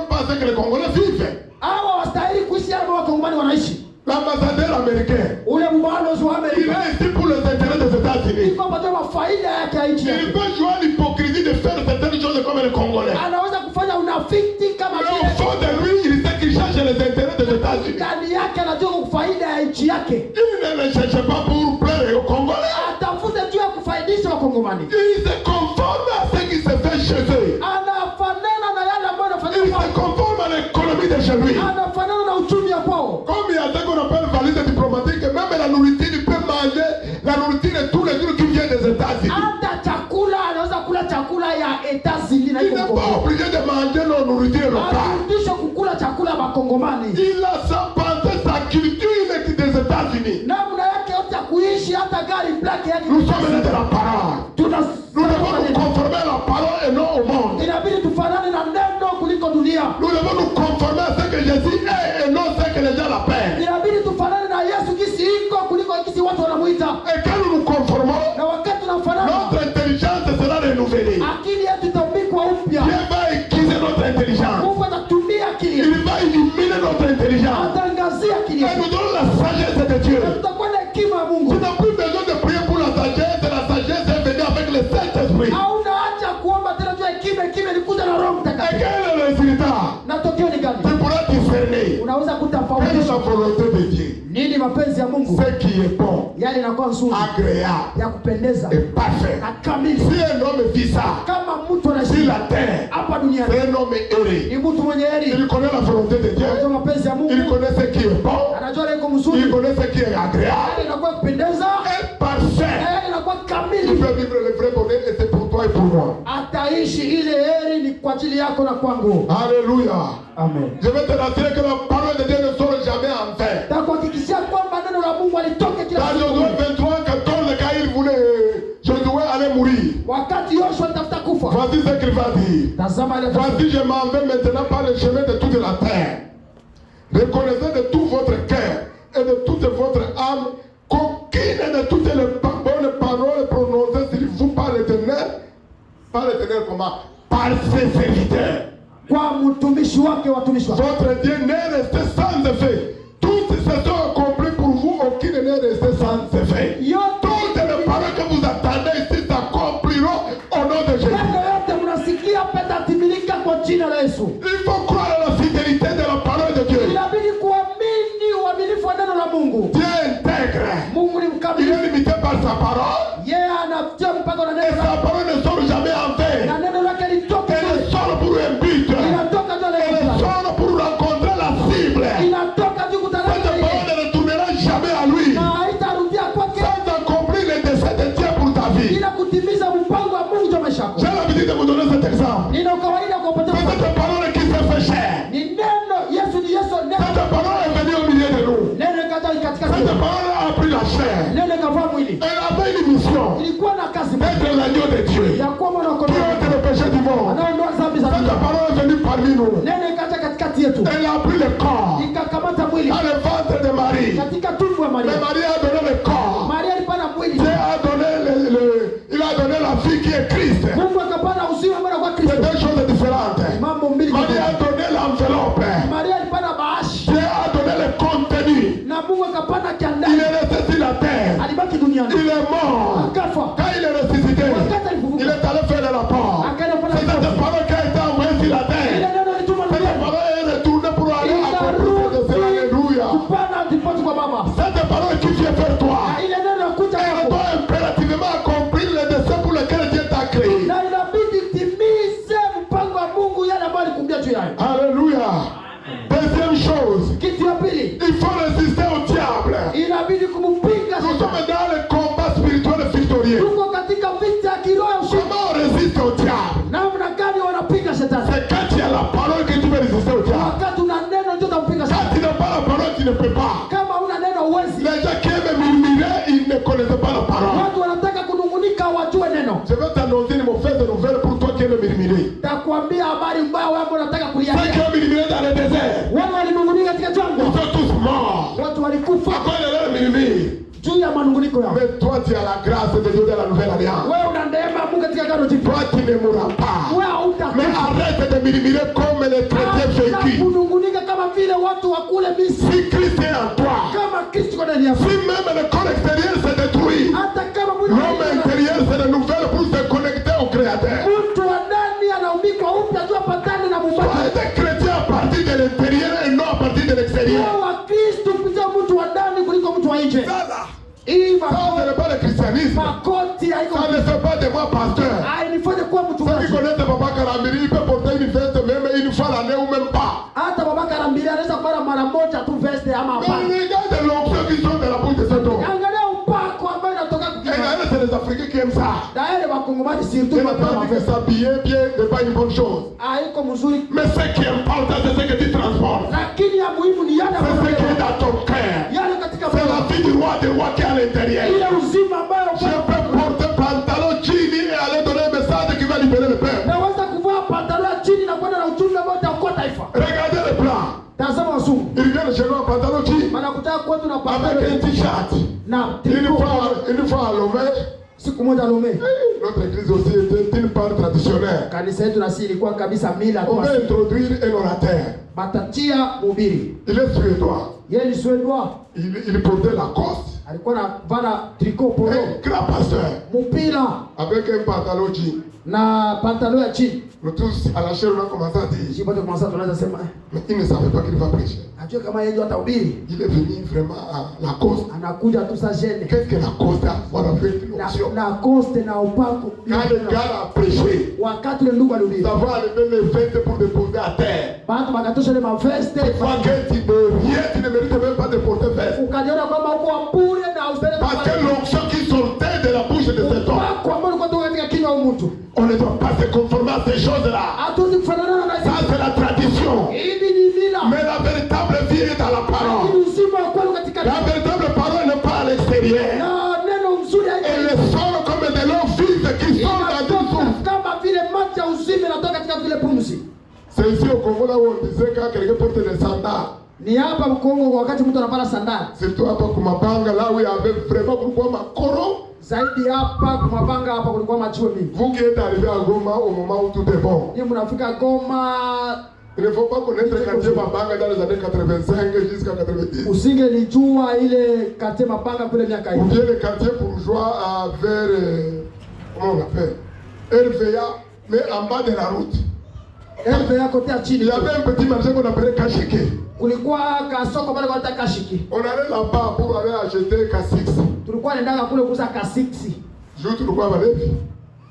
pas à ce que les Congolais vivent.
hawa wastahili kuishi yale wakongomani wanaishi.
L'ambassadeur américain,
Ule mbalozi wa
il
Amerika
est ici pour les intérêts des États-Unis.
iko pamoja na faida yake ya nchi
Il
yake.
peut jouer à l'hypocrisie de faire certaines choses comme les Congolais.
Anaweza kufanya unafiki kama
Mais au
vile
fond de lui, il sait qu'il cherche les intérêts des États-Unis.
ndani yake anajua faida ya nchi yake.
Il ne cherche pas pour plaire aux Congolais.
Atafute juu ya kufaidisha wakongomani.
Il se conforme à ce qui se fait chez eux.
Anafanana na yale ambayo
Il
anafanyika
se
kwao.
conforme à l'économie de chez lui.
Anafanana na uchumi ya kwao.
Comme il y a ce qu'on appelle valise diplomatique, même la nourriture, il peut manger la nourriture de tous les jours qui vient des États-Unis.
Hata chakula anaweza kula chakula ya États-Unis na
Il
iko
n'est pas
Kongo.
obligé de manger nos nourritures locales.
Arudishe kukula chakula ya makongomani.
Il a sa pensée, sa culture des États-Unis.
Namna yake yote ya kuishi, hata gari black yake.
Nous sommes nés de la parole. Nous devons nous conformer à la parole et non au monde.
Inabidi tufanane na neno kuliko dunia.
Nous devons nous conformer à ce que Jésus est et non ce que les gens l'appellent.
Inabidi tufanane na Yesu kisi iko kuliko kisi watu wanamuita.
Et quand nous nous conformons,
Na wakati tunafanana,
notre intelligence sera renouvelée.
akili yetu itambikwa upya.
Dieu va aiguiser notre Quelle est la volonté de Dieu?
Nini mapenzi ya Mungu?
Ce qui est bon,
Yale inakuwa nzuri,
agréable
ya kupendeza
et parfait.
na kamili.
Si un homme vit ça
Kama mtu
sur
anaishi
la terre,
hapa duniani,
c'est un homme heureux.
ni mtu mwenye heri.
Il connaît la volonté de Dieu,
Anajua mapenzi ya
il
Mungu,
connaît ce qui est bon,
anajua ile iko
il
mzuri,
connaît ce qui est agréable
yale inakuwa kupendeza,
et parfait.
yale inakuwa
Tu
kamili.
peux vivre le vrai bonheur et c'est pour toi et pour moi.
Ataishi ile heri, ni kwa ajili yako na kwangu.
Alléluia.
Amen.
Je vais te rassurer que la parole de Dieu ne sort jamais en vain.
Takuhakikishia kwamba neno la Mungu alitoke kila
Dans
siku.
Josué 23, 14, quand il voulait, Josué allait mourir.
Wakati Yoshua alitafuta kufa,
Voici ce qu'il va dire.
tazama ile
Voici, je m'en vais maintenant par le chemin de toute la terre. Reconnaissez de tout votre cœur et de toute votre âme qu'aucune de toutes les bonnes paroles prononcées sur vous par l'Éternel comment? Par ses serviteurs.
kwa mtumishi wake, watumishi wake.
Votre Dieu n'est resté sans effet. Toutes se sont accomplies pour vous, aucune n'est resté sans effet. Toutes les paroles que vous attendez ici s'accompliront au nom de Jésus.
Yote mnasikia patatimilika kwa jina la Yesu.
Il faut croire à la fidélité de la parole de Dieu.
Inabidi kuamini uaminifu wa neno la Mungu.
Dieu intègre.
Mungu ni
Il
mkamilifu.
est limité par sa parole.
Yeye anatia mpaka na
Et
neno
sa
lake.
parole ne sort jamais en vain.
Na neno lake litoke.
Elle sort pour un but.
Inatoka tu
Elle
ile.
sort pour rencontrer la cible.
Inatoka tu kutana
Cette
na
parole ne retournera jamais à lui.
na haitarudia kwake.
Sans accomplir les desseins de Dieu pour ta vie.
Ila kutimiza mpango wa Mungu kwa maisha yako.
J'ai l'habitude de vous donner cet exemple.
Nina kawaida kwa
C'est
kupata.
cette parole qui s'est fait chair.
Ni neno Yesu, ni Yesu neno.
Cette parole est venue au milieu de nous.
Neno katika katika.
Cette parole a pris la chair.
Neno kavaa mwili.
Elle avait une mission.
Ilikuwa na kazi
D'être l'agneau de Dieu.
ya kuwa mwana
Qui
kondoo.
ôte le péché du monde.
Anaondoa dhambi za
Cette
dunia.
parole est venue parmi nous.
Neno katika katikati yetu.
Elle a pris le corps
Ikakamata mwili
dans le ventre de Marie.
katika tumbo ya
Mais
Maria.
Marie a donné le corps.
Maria alipana mwili.
Dieu a donné il a donné la fille qui est Christ.
Mungu akapana uzima mwana kwa
C'est
Kristo.
deux choses différentes.
Mambo mbili.
Marie a donné l'enveloppe.
Maria alipana baashi
Dieu a donné le contenu.
na Mungu akapana
Il
kiandani.
est resté sur la terre.
Alibaki duniani.
Il est mort.
Akafa.
Quand il est ressuscité,
Wakati alifufuka.
il est allé faire le rapport.
Akaenda pale.
C'est cette parole qui a été envoyée sur la
Ile
terre.
neno lituma
Cette
duniani.
parole est retournée pour aller accomplir de cela. Alléluia.
Kupana ripoti kwa Baba.
Cette parole qui vient faire toi.
Na ile neno kuja
Elle
kwako.
doit impérativement accomplir les desseins pour lesquels Dieu t'a créé.
Na inabidi timize mpango wa Mungu yale ambayo alikumbia juu yayo.
Alléluia. Deuxième chose,
Kitu ya pili,
il faut résister au diable.
inabidi kumpinga
Nous sommes
shetani.
dans le combat spirituel victorieux.
Tuko katika vita ya kiroho ya ushindi.
Comment on résiste au diable?
Namna gani wanapinga shetani?
C'est quand il y a la parole que tu peux résister au diable.
Wakati una neno ndio utampinga
Quand
shetani.
tu n'as pas la parole, tu ne peux pas.
Kama una neno huwezi.
Les gens qui aiment murmurer, ils ne connaissent pas la parole.
Watu wanataka kunungunika wajue neno.
Je vais t'annoncer une mauvaise nouvelle pour toi qui aimes murmurer.
Takwambia habari mbaya wewe ambao unataka
Ceux
kuliambia.
qui ont murmuré dans le désert,
Wale walinungunika katika
ils
jangwa.
sont tous morts.
Watu walikufa
À cause de leur murmure.
juu ya manunguniko yao.
Mais toi, tu as la grâce de Dieu de la nouvelle alliance.
Wewe una neema ya Mungu katika agano jipya.
Toi, tu ne mourras pas.
Wewe hautakufa.
Mais arrête de murmurer comme les chrétiens vécus.
kunungunika kama vile watu wa kule Misri.
Si Christ est en toi,
Kama Kristo kwa ndani yako.
si même le corps extérieur se détruit,
Hata kama mwili
l'homme intérieur se renouvelle pour se connecter au Créateur.
mtu wa ndani anaumbikwa upya tu apatane na
Sois
Muumbaji.
un chrétien à partir de l'intérieur et non à partir de l'extérieur.
Wewe wa Kristo kupitia mtu wa ndani kuliko mtu wa nje.
Ça là,
Hii
ça ce n'est pas le christianisme.
makoti haiko.
Ça ne fait pas de moi pasteur.
Hainifanye kuwa
Ceux qui
mchungaji.
connaissent Papa Karambiri, il peut porter une veste même une fois l'année ou même pas.
Hata baba Karambili anaweza kuwa mara moja tu veste ama
Mais
hapana.
regarde l'onction qui sont de la bouche de cet homme.
Angalia upako ambao unatoka
Et
kukiwa.
regardez, c'est les Africains qui aiment ça.
Daire wakongomani
Je
surtout
n'ai pas dit que s'habiller bien n'est pas une bonne chose.
haiko mzuri.
Mais ce qui est important, c'est ce que tu transportes.
Lakini ya muhimu ni yale
C'est ce qui est
ambayo
dans ton cœur.
yale katika
C'est la vie du roi des rois qui est à l'intérieur.
ile uzima ambayo
Je peux porter pantalon chini et aller donner un message qui va libérer le peuple.
naweza kuvaa pantalo ya chini na kwenda na ujumbe ambao utaokoa taifa.
Regardez le plan.
Tazama wazungu
Ils viennent chez nous en pantalon chini
wanakutaka kwetu na
avec
pantalo
un t-shirt.
na
Une fois à Lomé,
siku moja Lomé.
notre église aussi était une part traditionnelle.
Kanisa yetu nasi ilikuwa kabisa mila
On veut introduire un orateur.
batatia mhubiri.
Il est suédois.
Yeye ni Swedwa,
Il portait la coste.
alikuwa na vana tricot polo,
Un grand pasteur.
mpira
Avec un pantalon jean.
na pantalo ya chini.
Nous tous à la chair on a commencé à dire.
Jibote kwa sasa tunaweza sema
Mais il ne savait pas qu'il va prêcher.
ajue kama yeye atahubiri.
Il est venu vraiment à la cause.
Anakuja tu sa gêne.
Qu'est-ce que la cause a à avoir fait l'onction?
Na cause na upako.
Quand le gars a prêché,
Wakati le ndugu alihubiri.
ça va enlever les vestes pour déposer à terre.
Bado bakatosha le maveste.
Tu crois que tu ne mérites même pas de porter veste.
Ukajiona kwamba uko bure na usipende.
Parce que l'onction qui sortait de la bouche de cet homme,
on
ne doit pas se conformer à ces choses-là. Ça, c'est la tradition. Mais la véritable vie est dans la parole. La véritable parole n'est pas à l'extérieur. Elle sort comme de l'eau vive qui sort dans une source. C'est ici au Congo là où on disait quand quelqu'un porte des sandales.
Ni hapa Kongo wakati mtu anapala sandali.
Surtout hapa Kumapanga là où il y avait vraiment kulikuwa makoro.
Zaidi hapa Kumapanga hapa kulikuwa majiwe mingi.
Vous qui êtes arrivé à Goma au moment où tout est bon.
Ni mnafika Goma.
Il ne faut pas connaître le quartier Mapanga dans les années 85 jusqu'à 90.
Usingelijua ile quartier Mapanga kule miaka hiyo.
Ou bien le quartier bourgeois vers comment on appelle RVA mais en bas de la route.
RVA côté à chini.
Il y avait un petit marché qu'on appelait Kashike.
Kulikuwa kasoko pale kwa Kashiki.
On allait là-bas pour aller acheter K6.
Tulikuwa nendanga kule kuuza K6.
Jour tulikuwa walevi.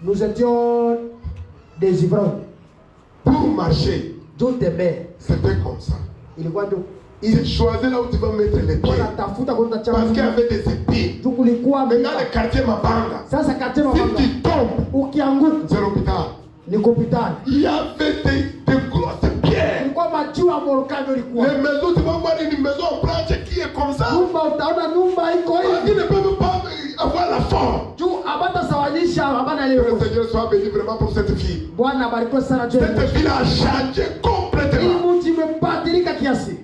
Nous étions des ivrognes.
Pour marcher.
Tout aimait.
C'était comme ça.
Ilikuwa ndio.
Il choisit là où tu vas mettre les pieds. Parce qu'il y avait des épines. Maintenant le quartier Mapanga.
Sasa quartier Mapanga.
Si tu tombes,
ukianguka,
c'est l'hôpital.
Ni hospitali.
Il y avait des grosses pierres.
Ilikuwa majiwa volcano ilikuwa.
Les maisons, tu vas voir une maison en planche qui est comme ça.
Nyumba utaona nyumba iko hivi.
Ils ne peuvent pas avoir la forme.
Tu abata sawanyisha abana leo.
Que le Seigneur soit béni vraiment pour cette fille.
Bwana barikiwe sana Dieu.
Cette fille a changé complètement.
Hii mtu imebadilika kiasi.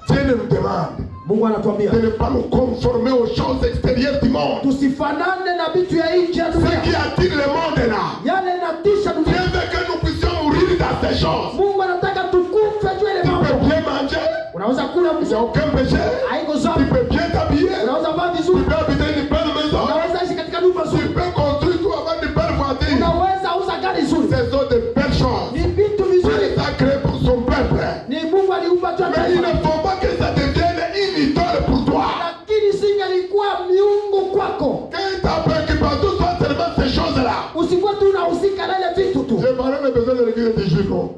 Dieu nous demande
Mungu anatuambia
de ne pas nous conformer aux choses extérieures du monde.
Tusifanane na vitu ya nje ya dunia.
Ce qui attire le monde là.
Yale inatisha dunia.
Dieu veut que nous puissions mourir dans ces choses.
Mungu anataka tukufe juu ile mambo.
Tu peux bien manger.
Unaweza kula
il n'y a aucun péché.
Haiko sawa.
Tu peux bien t'habiller.
Unaweza vaa vizuri.
Tu peux habiter une belle maison.
Unaweza ishi katika nyumba nzuri.
Tu peux construire ou avoir une belle voiture.
Unaweza uza gari nzuri.
Ce sont de belles choses.
Ni vitu vizuri.
Dieu a créé pour son peuple.
Ni Mungu aliumba tu.
Mais il ne faut pas que ça devienne une idole pour toi.
Lakini singelikuwa miungu kwako.
Que ta préoccupation soit seulement ces choses-là.
Usikuwa tu unahusika na ile vitu tu.
J'ai parlé de besoin de l'église de Juno.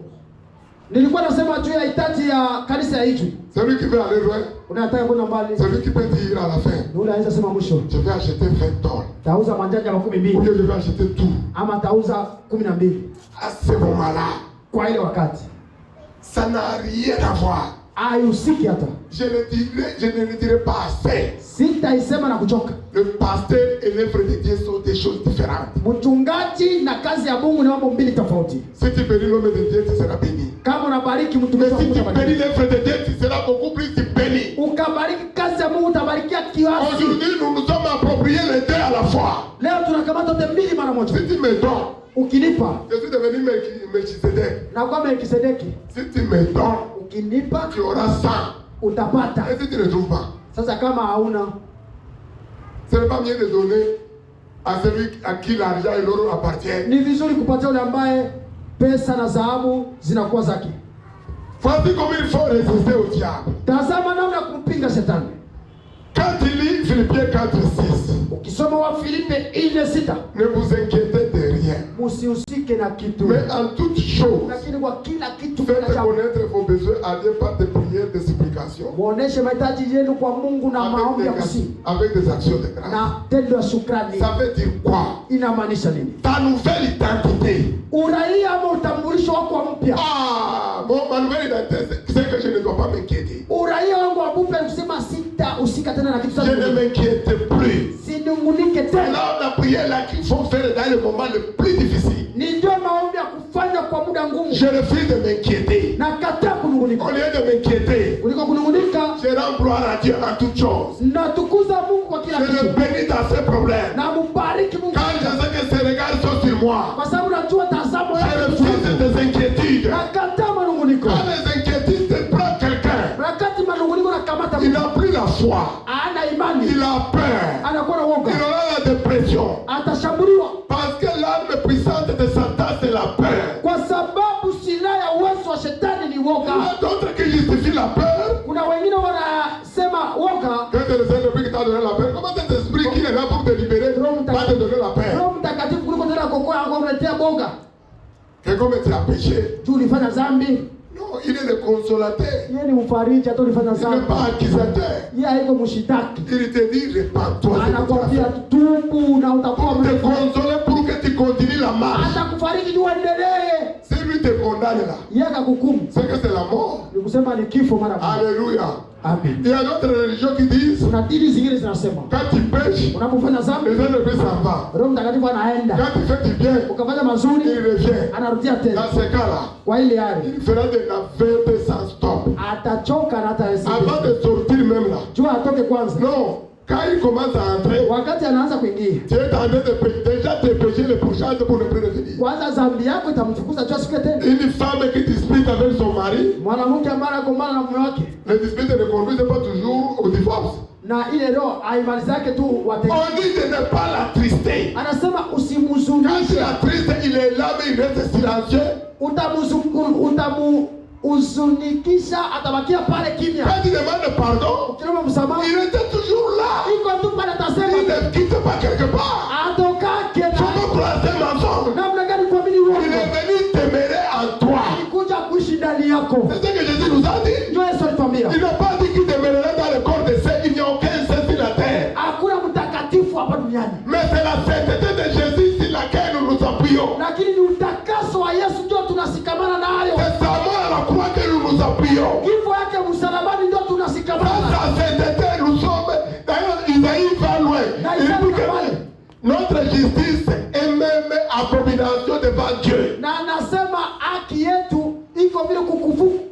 Nilikuwa nasema juu ya hitaji ya kanisa ya Ijwi.
Celui qui veut aller loin.
Unataka kwenda mbali.
Celui qui peut dire à la fin.
Ndio anaweza sema mwisho.
Je vais acheter 20 $.
Tauza manjanja wa 12.
Ou bien je vais acheter tout.
Ama tauza 12.
À ce moment-là.
Kwa ile wakati.
Ça n'a rien à voir.
Ayusiki hata.
Je ne le dirai pas assez.
Sitaisema na kuchoka.
Le pasteur et l'œuvre de Dieu sont des choses différentes.
Mchungaji na kazi ya Mungu ni mambo mbili tofauti.
Si tu bénis l'homme de Dieu, tu seras béni.
Kama unabariki mtumishi wa Mungu,
si tu bénis l'œuvre de Dieu, tu seras beaucoup plus béni.
Ukabariki kazi ya Mungu utabarikia kiasi.
Aujourd'hui, nous nous sommes appropriés les deux à la fois.
Leo tunakamata zote mbili mara moja.
Si tu me donnes,
ukinipa,
je suis devenu Melchisedec.
Na kwa Melchisedeki.
Si tu me donnes,
ukinipa,
tu auras 100.
Utapata.
Et si tu ne trouves pas,
sasa kama hauna,
ce n'est pas mieux de donner à celui à qui l'argent et l'or appartiennent.
Ni vizuri kupatia yule ambaye pesa na dhahabu zinakuwa zake.
Voici comment il faut résister au diable.
Tazama namna kumpinga shetani.
Quand il lit Philippiens 4:6.
Ukisoma wa Filipe 4:6.
Ne vous inquiétez de rien.
Musihusike na kitu.
Mais en toutes choses,
lakini kwa kila kitu
faites connaître vos besoins à Dieu par des prières, des supplications.
Muoneshe mahitaji yenu kwa Mungu na maombi ya kusihi.
Avec des actions de grâce.
Na tendo ya shukrani.
Ça veut dire quoi?
Inamaanisha nini?
Ta nouvelle identité.
Uraia ama utambulisho wako mpya.
Ah, ma nouvelle identité, c'est que je ne dois pas m'inquiéter.
Uraia wangu wa mpya kusema sitahusika tena na kitu
je ne m'inquiète plus.
Sinungunike tena.
C'est là la prière là qu'il faut faire dans le moment le plus difficile.
Ni ndio maombi ya kufanya kwa muda ngumu.
Je refuse de m'inquiéter.
Nakataa kunungunika.
Au lieu de m'inquiéter,
kuliko kunungunika,
je rends gloire à Dieu en toutes choses.
Natukuza Mungu kwa kila kitu.
Je le bénis dans ses problèmes.
Na mubariki Mungu.
Quand je sais que ses regards sont sur moi,
kwa sababu najua tazamo yake.
Je refuse des inquiétudes.
Nakataa manunguniko.
Quand les inquiétudes te prennent quelqu'un,
wakati manunguniko nakamata
il n'a plus la foi.
Ana imani.
Il a peur.
Anakuwa na woga.
Il aura la dépression.
Atashambuliwa.
Parce que l'arme puissante de Satan c'est la peur.
Kwa sababu silaha ya uwezo wa shetani ni woga.
Il y a d'autres qui justifient la peur.
Kuna wengine woga.
Que comme tu as péché.
Tu ulifanya dhambi.
Non, il est le consolateur.
Yeye ni mfariji hata ulifanya
Il n'est
dhambi.
pas accusateur.
Yeye haiko mshitaki.
Il te dit, répands-toi.
Anakwambia tubu na utakuwa
Pour te consoler pour que tu continues la marche.
atakufariji juu uendelee.
Si lui te condamne là,
Yeye akakuhukumu.
c'est que c'est la mort.
Ni kusema ni kifo mara moja.
Alléluia.
Amen.
Il y a d'autres religions qui disent,
Kuna dini zingine zinasema
quand tu pêches,
unapofanya dhambi
le Saint-Esprit s'en va.
Roho Mtakatifu anaenda.
Quand tu fais du bien,
Ukafanya mazuri
il revient.
anarudia tena.
Dans ce cas-là,
Kwa ile hali
il fera de la vérité sans stop.
atachoka na
Avant
atahesabu.
de sortir même là.
Jua atoke kwanza.
Non, quand il commence à entrer,
Wakati anaanza kuingia,
tu es en train de pécher. Déjà tes péchés les prochains pour ne plus revenir.
kwanza dhambi yako itamfukuza jua siku tena.
Une femme qui dispute avec son mari,
Mwanamke ambaye anagombana na mume wake
les disputes ne conduisent pas toujours au divorce.
na ile roho haimalizake tu watenge.
On dit de ne pas l'attrister.
Anasema
Quand
usimhuzunishe.
il attriste, il est là, mais il reste silencieux.
Utamuhuzunikisha, atabakia pale kimya.
Quand il demande pardon,
Ukiomba msamaha,
il était toujours là.
iko tu pale
Il
atasema
ne quitte pas quelque part.
atokake na
Comment croire ces mensonges?
namna gani kuamini
Il
uongo.
est venu demeurer en toi.
Alikuja kuishi ndani yako.
C'est ce que Jésus nous a dit.
Ndio Yesu alituambia.
Il n'a pas dit qu'il demeurerait dans le corps de saints. Il n'y a aucun saint sur la terre.
Hakuna mtakatifu hapa duniani.
Mais c'est la sainteté de Jésus sur laquelle nous nous appuyons.
Lakini ni utakaso wa Yesu ndio tunasikamana nayo.
C'est sa mort à la croix que nous nous appuyons.
Kifo yake msalabani ndio
Dans
tunasikamana.
sa sainteté, nous sommes. D'ailleurs, Isaïe va loin. Il dit que notre justice est même abomination devant Dieu.
Na anasema haki yetu iko vile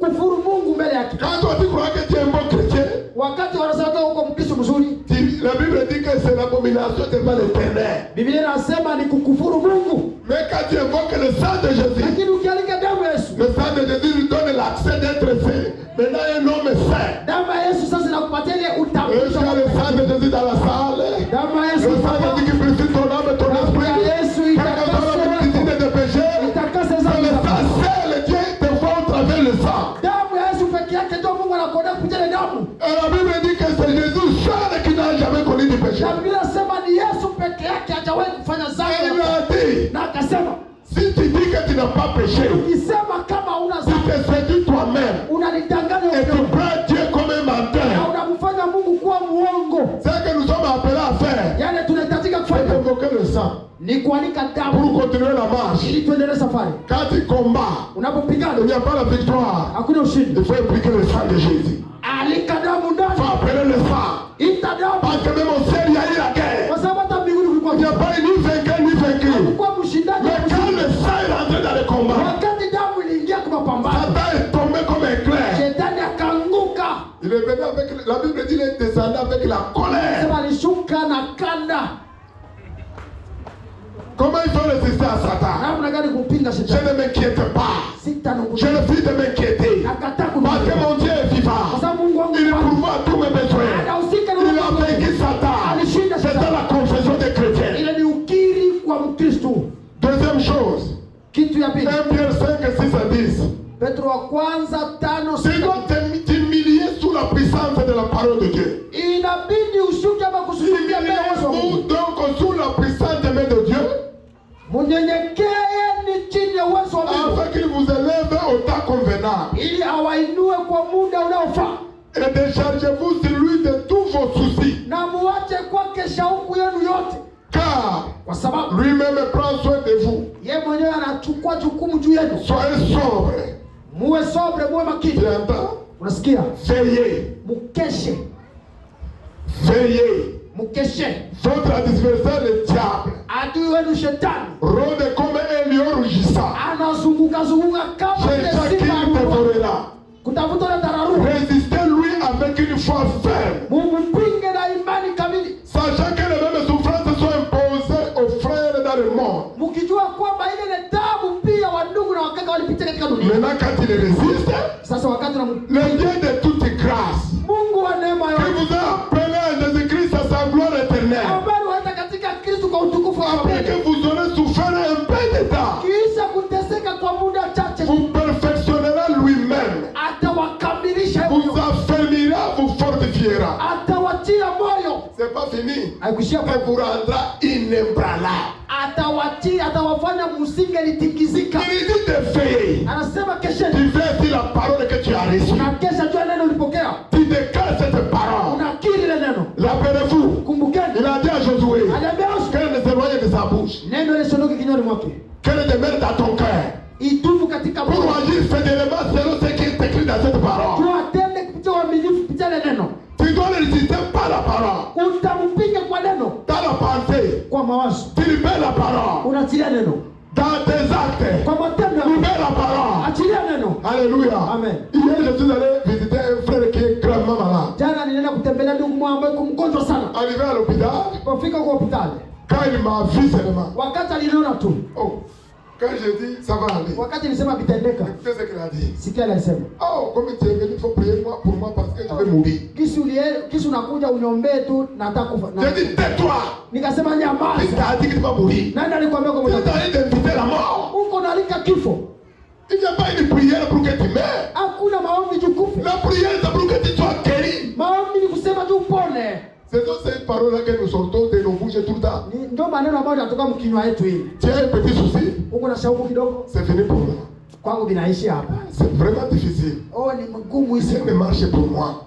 kufuru Mungu mbele yake.
Quand toi tu crois que tu es un bon chrétien,
Wakati wanasema uko Mkristo mzuri,
la Bible dit que c'est l'abomination devant l'Éternel.
Biblia inasema ni kukufuru Mungu.
Mais quand tu invoques le sang de Jésus,
Lakini ukialika damu ya Yesu,
le sang de Jésus lui donne l'accès d'être saint. Maintenant, un homme saint.
damu ya Yesu sasa inakupatia ile
Et
utambulisho.
tu as le sang de Jésus dans la salle.
Damu ya
Le
Yesu
sang de Jésus qui purifie ton âme et ton esprit. Quel que soit la multitude de péchés,
itakase
c'est le
dhambi.
sang seul, Dieu te voit au travers le sang.
Damu ya Yesu peke yake ndio Mungu anakuona kupitia ile damu.
Et la Bible dit que c'est Jésus seul qui n'a jamais connu de péché.
Na Biblia inasema ni Yesu peke yake hajawahi kufanya
Et il
dhambi.
a dit,
Na akasema
si tu dis que tu n'as pas péché,
ukisema kama una
tu
dhambi,
te séduis toi-même
unanidanganya
et tu
wewe.
prends Dieu comme un
Na
menteur.
unamfanya Mungu kuwa muongo.
Ce que nous sommes appelés à faire,
Yale tunahitajika
c'est
kufanya
invoquer le sang
ni kualika damu
pour continuer la marche.
ili tuendelee safari.
Quand tu combats,
Unapopigana
il n'y a pas la victoire.
hakuna ushindi.
Il faut impliquer le sang de Jésus.
Alika damu
Il
ndani.
faut appeler le sang.
Ita damu.
Parce que même au ciel, il y a eu la guerre.
Kwa sababu hata mbinguni kulikuwa
Il n'y a pas eu ni vainqueur ni vaincu.
kulikuwa mshindaji.
Mais quand le sang est rentré dans le combat,
Wakati damu iliingia kwa mapambano,
Satan est tombé comme un clair.
shetani akaanguka.
Il est venu avec, la Bible dit, il est descendu avec la colère.
Sema alishuka na kanda.
Comment il faut résister à Satan?
Namna gani kumpinga
Je
shetani?
ne m'inquiète pas. Je
Sitanunguza.
refuse de m'inquiéter.
Nakataa
Parce que
kununguza.
mon Dieu est
Kwa
vivant.
sababu Mungu wangu
Il
ni wangu.
pourvoit tous mes besoins.
Anahusika na
Il
mambo
a
yote.
vaincu Satan. C'est ça la confession des chrétiens.
Ile ni ukiri kwa Mkristo.
Deuxième chose,
Kitu ya pili,
1 Pierre 5, 6 à 10.
Petro wa kwanza 5:6.
Tu dois t'humilier sous la puissance de la parole de Dieu.
Inabidi ushuke ama kusujudia mbele ya uwezo wa
Humiliez-vous
Mungu.
donc sous la puissance de main de Dieu,
Munyenyekeeni chini ya uwezo wa Mungu
afin qu'il vous élève au temps convenable.
ili awainue kwa muda unaofaa,
Et déchargez-vous sur lui de tous vos soucis.
na muache kwake shauku yenu yote,
Car
kwa sababu
lui-même prend soin de vous.
yeye mwenyewe anachukua jukumu juu yenu.
Soyez sobre.
Muwe sobre, muwe
Tu
makini.
entends?
Unasikia?
Veillez.
Mukeshe,
Veillez.
mukeshe.
Votre adversaire, le diable,
Adui wenu shetani
rôde comme un lion rugissant.
anazunguka zunguka kama vile
Cherchant qui
simba
le
anaruka.
dévorera.
Kutafuta ile tararuka.
Résistez-lui avec une foi ferme.
Mumpinge na imani kamili,
Sachant que les mêmes souffrances sont imposées aux frères dans le monde.
mukijua kwamba ile ni tabu pia wandugu na wakaka walipitia katika dunia.
Maintenant, quand il résiste,
Sasa wakati na
le Dieu de toute grâce,
Mungu wa neema
qui
yote
vous a appelé à Jésus-Christ à sa gloire éternelle,
ambaye waita katika Kristo kwa utukufu wa
après que
milele,
vous aurez souffert un peu de temps,
kisha kuteseka kwa muda chache,
vous perfectionnera lui-même,
atawakamilisha
vous
hivyo,
affermira, vous fortifiera.
atawatia moyo.
C'est pas fini. fini.
haikuishia
Elle vous rendra inébranlable.
atawafanya msingetikisika.
Il dit de veiller.
Anasema kesheni.
Tu veilles sur la parole que tu as reçue.
Unakesha juu ya neno ulipokea.
Tu déclares cette parole.
Unakiri ile neno.
Rappelez-vous.
Kumbukeni.
Il a dit à Josué.
Aliambia Joshua.
Qu'elle ne s'éloigne de sa bouche.
Neno lisiondoke kinywani mwake.
Qu'elle demeure dans ton cœur.
Idumu katika moyo.
Pour agir fidèlement selon ce qui est écrit dans cette parole.
Tuatende kupitia uaminifu kupitia ile neno.
Tu dois le résister par la parole.
Utampinga kwa neno.
Dans la pensée.
Kwa mawazo.
Tu libères la parole.
Unachilia neno.
Dans tes actes.
Kwa matendo.
Libère la parole.
Achilia neno.
Alléluia.
Amen.
Hier, je suis allé visiter un frère qui est gravement malade.
Jana nilienda kutembelea ndugu mmoja ambaye mgonjwa sana.
Arrivé à l'hôpital.
Kufika kwa hospitali.
Quand il m'a vu seulement.
Wakati aliniona tu.
Oh. Quand j'ai dit ça va aller.
Wakati nilisema vitendeka.
Écoutez ce qu'il a dit.
Sikia alisema.
Oh, comme tu es venu, il faut prier pour moi parce que je vais mourir.
Kisi unakuja uniombee tu nataka kufa.
J'ai dit tais-toi.
Nikasema nyamaza.
Il t'a dit que tu vas mourir.
Nani alikwambia kwa
Tu
mmoja?
t'as dit d'inviter la mort.
Uko nalika kifo.
Il n'y a pas une prière pour que tu meurs.
Hakuna maombi jukufu.
La prière c'est pour que tu sois guéri.
Maombi ni kusema tu upone.
C'est dans cette parole-là que nous sortons de nos bouches tout le temps.
Ndio maneno ambayo yanatoka mkinywa yetu hii.
Tu as un petit souci.
Uko na shauku kidogo?
C'est fini pour moi.
Kwangu binaishi hapa.
C'est vraiment difficile.
Oh ni mgumu hizi.
Ça ne marche pour moi.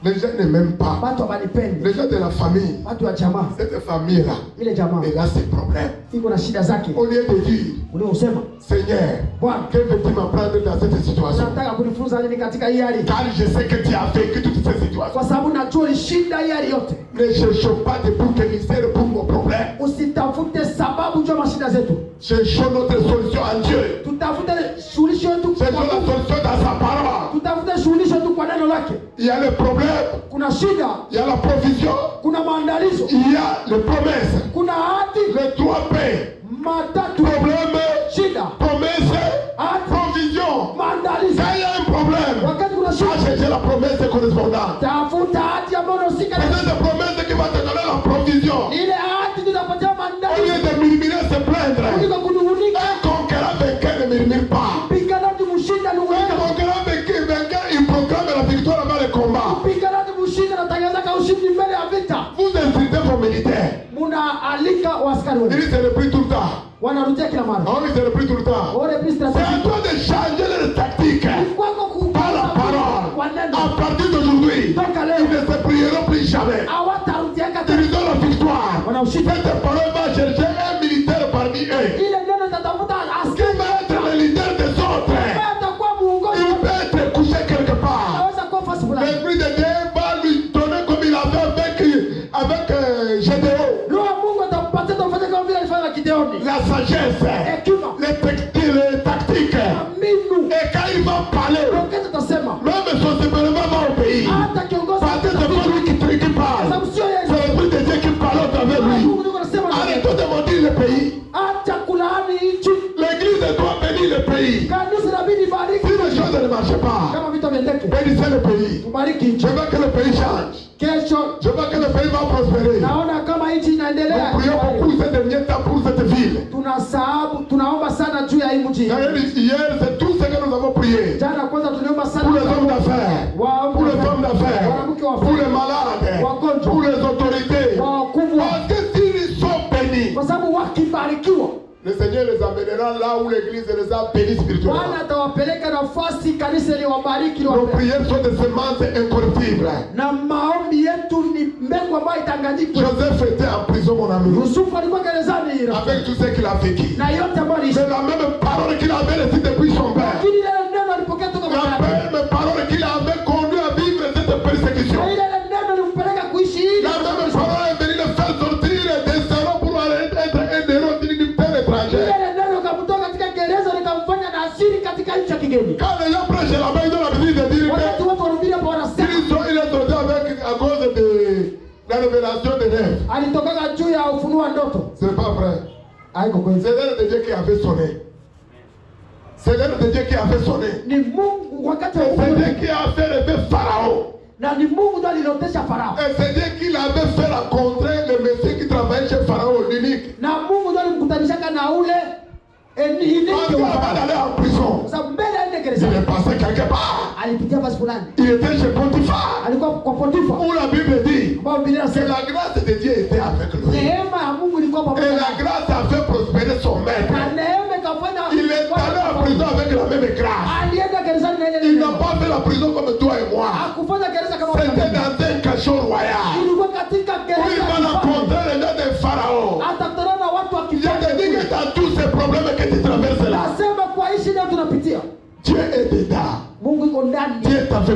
Les gens ne m'aiment pas.
Watu hawanipendi.
Les gens de la famille.
Watu wa jamaa.
Cette famille-là.
Ile jamaa.
Et là, c'est problème.
Iko na shida zake.
Au lieu de dire,
Unaosema,
Seigneur,
Bwana,
que veux-tu m'apprendre dans cette situation?
nataka kunifunza nini katika hii hali?
Car je sais que tu as vécu toutes ces situations.
Kwa sababu najua ulishinda hii hali yote.
Ne cherchons pas de bouc émissaire pour mon problème.
Usitafute sababu juu ya mashida zetu.
Cherchons notre solution en Dieu.
Tutafute suluhisho yetu kwa
Cherchons la
Mungu.
solution dans sa parole.
Tutafute suluhisho tu kwa neno lake.
Il y a le problème,
Kuna shida,
il y a la provision,
kuna maandalizo,
il y a les promesses.
kuna ahadi,
Les trois P.
matatu.
Problème,
Shida,
promesse,
ahadi,
provision.
maandalizo.
Quand il y a un problème,
Wakati kuna
va
shida,
chercher la promesse correspondante.
tafuta ahadi ambayo unahusika
C'est
nayo.
cette promesse qui va te donner la provision.
Ile ahadi tunapatia
Au
maandalizo.
lieu de murmurer, se plaindre.
Kuliko kunung'unika.
Un conquérant vainqueur ne murmure pas.
Mpiganaji mshinda
Un
nung'unika.
conquérant vainqueur, il proclame la victoire avant le combat.
Mpiganaji mshinda anatangaza ka ushindi mbele ya vita.
Vous insultez vos militaires.
Munaalika waaskari
Il
wenu.
dit c'est le prix tout le temps.
Wanarudia kila mara.
Ah oui, c'est le prix tout le temps.
Wale pisi
C'est à
strategy.
toi de changer leur tactique.
Kwako
Par la parole.
kwa neno.
À partir d'aujourd'hui,
Toka
ils
leo.
ne se prieront plus jamais.
Hawatarudiaka tena.
Ils ont la victoire.
Wanaushinda.
Cette parole va chercher un militaire parmi eux.
Ile neno tatafuta
Qui
askari.
va être le leader des autres.
Atakuwa muongozi.
Il peut être couché quelque part.
Anaweza kuwa fasi fulani.
L'esprit de Dieu va lui donner comme il a fait avec Gédéon.
Roho wa Mungu atampatia tafanya kama vile alifanya na Gideoni.
La sagesse,
Hekima.
les tactiques.
Mbinu.
Et quand il va parler,
Wakati atasema.
même son gouvernement va obéir.
Hata kiongozi.
Parce que c'est pas lui qui parle.
Sababu sio yeye.
C'est l'esprit de Dieu qui parle au travers de lui.
Mungu ndiko anasema.
Arrêtons de maudire le pays.
Acha kulaani nchi.
L'église doit bénir le pays.
Kanisa inabidi
Si
bariki.
les choses ne marchent pas,
Kama vitu viendeke.
bénissez le pays.
Tubariki nchi.
Je veux que le pays change.
Kesho
Je veux que le pays va prospérer.
naona kama nchi inaendelea.
Nous prions beaucoup ces derniers temps pour cette ville.
Tunaomba sana juu ya hii mji.
Hier, c'est tout ce que nous avons prié.
Jana kwanza tuliomba sana
Pour les hommes d'affaires, pour les femmes d'affaires, pour les malades, pour les autorités.
wakubwa,
Parce que s'ils sont bénis,
kwa sababu wakibarikiwa
le Seigneur les amènera là où l'église les a bénis spirituellement.
Bwana atawapeleka nafasi kanisa liwabariki
Nos
liwapeleke.
prières sont des semences incorruptibles.
Na maombi yetu ni mbegu ambayo itanganyika.
Joseph était en prison, mon ami,
Yusufu alikuwa gerezani
avec tout ce qu'il a vécu.
na yote ambayo aliishi.
C'est la même parole qu'il avait reçue depuis son père.
Lakini ile neno alipokea toka kwa
La
baba.
même parole qu'il avait conduit à vivre cette persécution.
Na ile neno limpeleka kuishi hili.
La même parole est venue le faire sortir des salons pour être un héros d'une terre étrangère.
Ile neno kamtoa katika gereza likamfanya na asiri katika nchi ya kigeni.
Quand les gens prêchent là-bas, ils ont l'habitude de dire
Wakati watu wanahubiri hapo wanasema
il est sorti avec à cause de la révélation des rêves.
alitoka juu ya ufunuo wa ndoto.
C'est pas vrai.
Haiko kweli.
C'est l'heure de Dieu qui avait sonné. C'est l'heure de Dieu qui avait sonné.
Ni Mungu wakati wa
C'est
ufunuo.
Dieu qui a fait rêver Pharaon.
Na ni Mungu ndiye alilotesha Farao.
Et c'est Dieu qui l'avait fait rencontrer le monsieur qui travaillait chez Pharaon, l'unique.
Na Mungu ndiye alimkutanisha na ule
Parce
inike
qu'il
wa
va
Farao.
aller en prison.
Sasa mbele aende
Il
gerezani.
est passé quelque part.
Alipitia basi fulani.
Il était chez Potiphar.
Alikuwa kwa Potifa.
Où la Bible dit
Ambao Biblia
que
inasema
la grâce de Dieu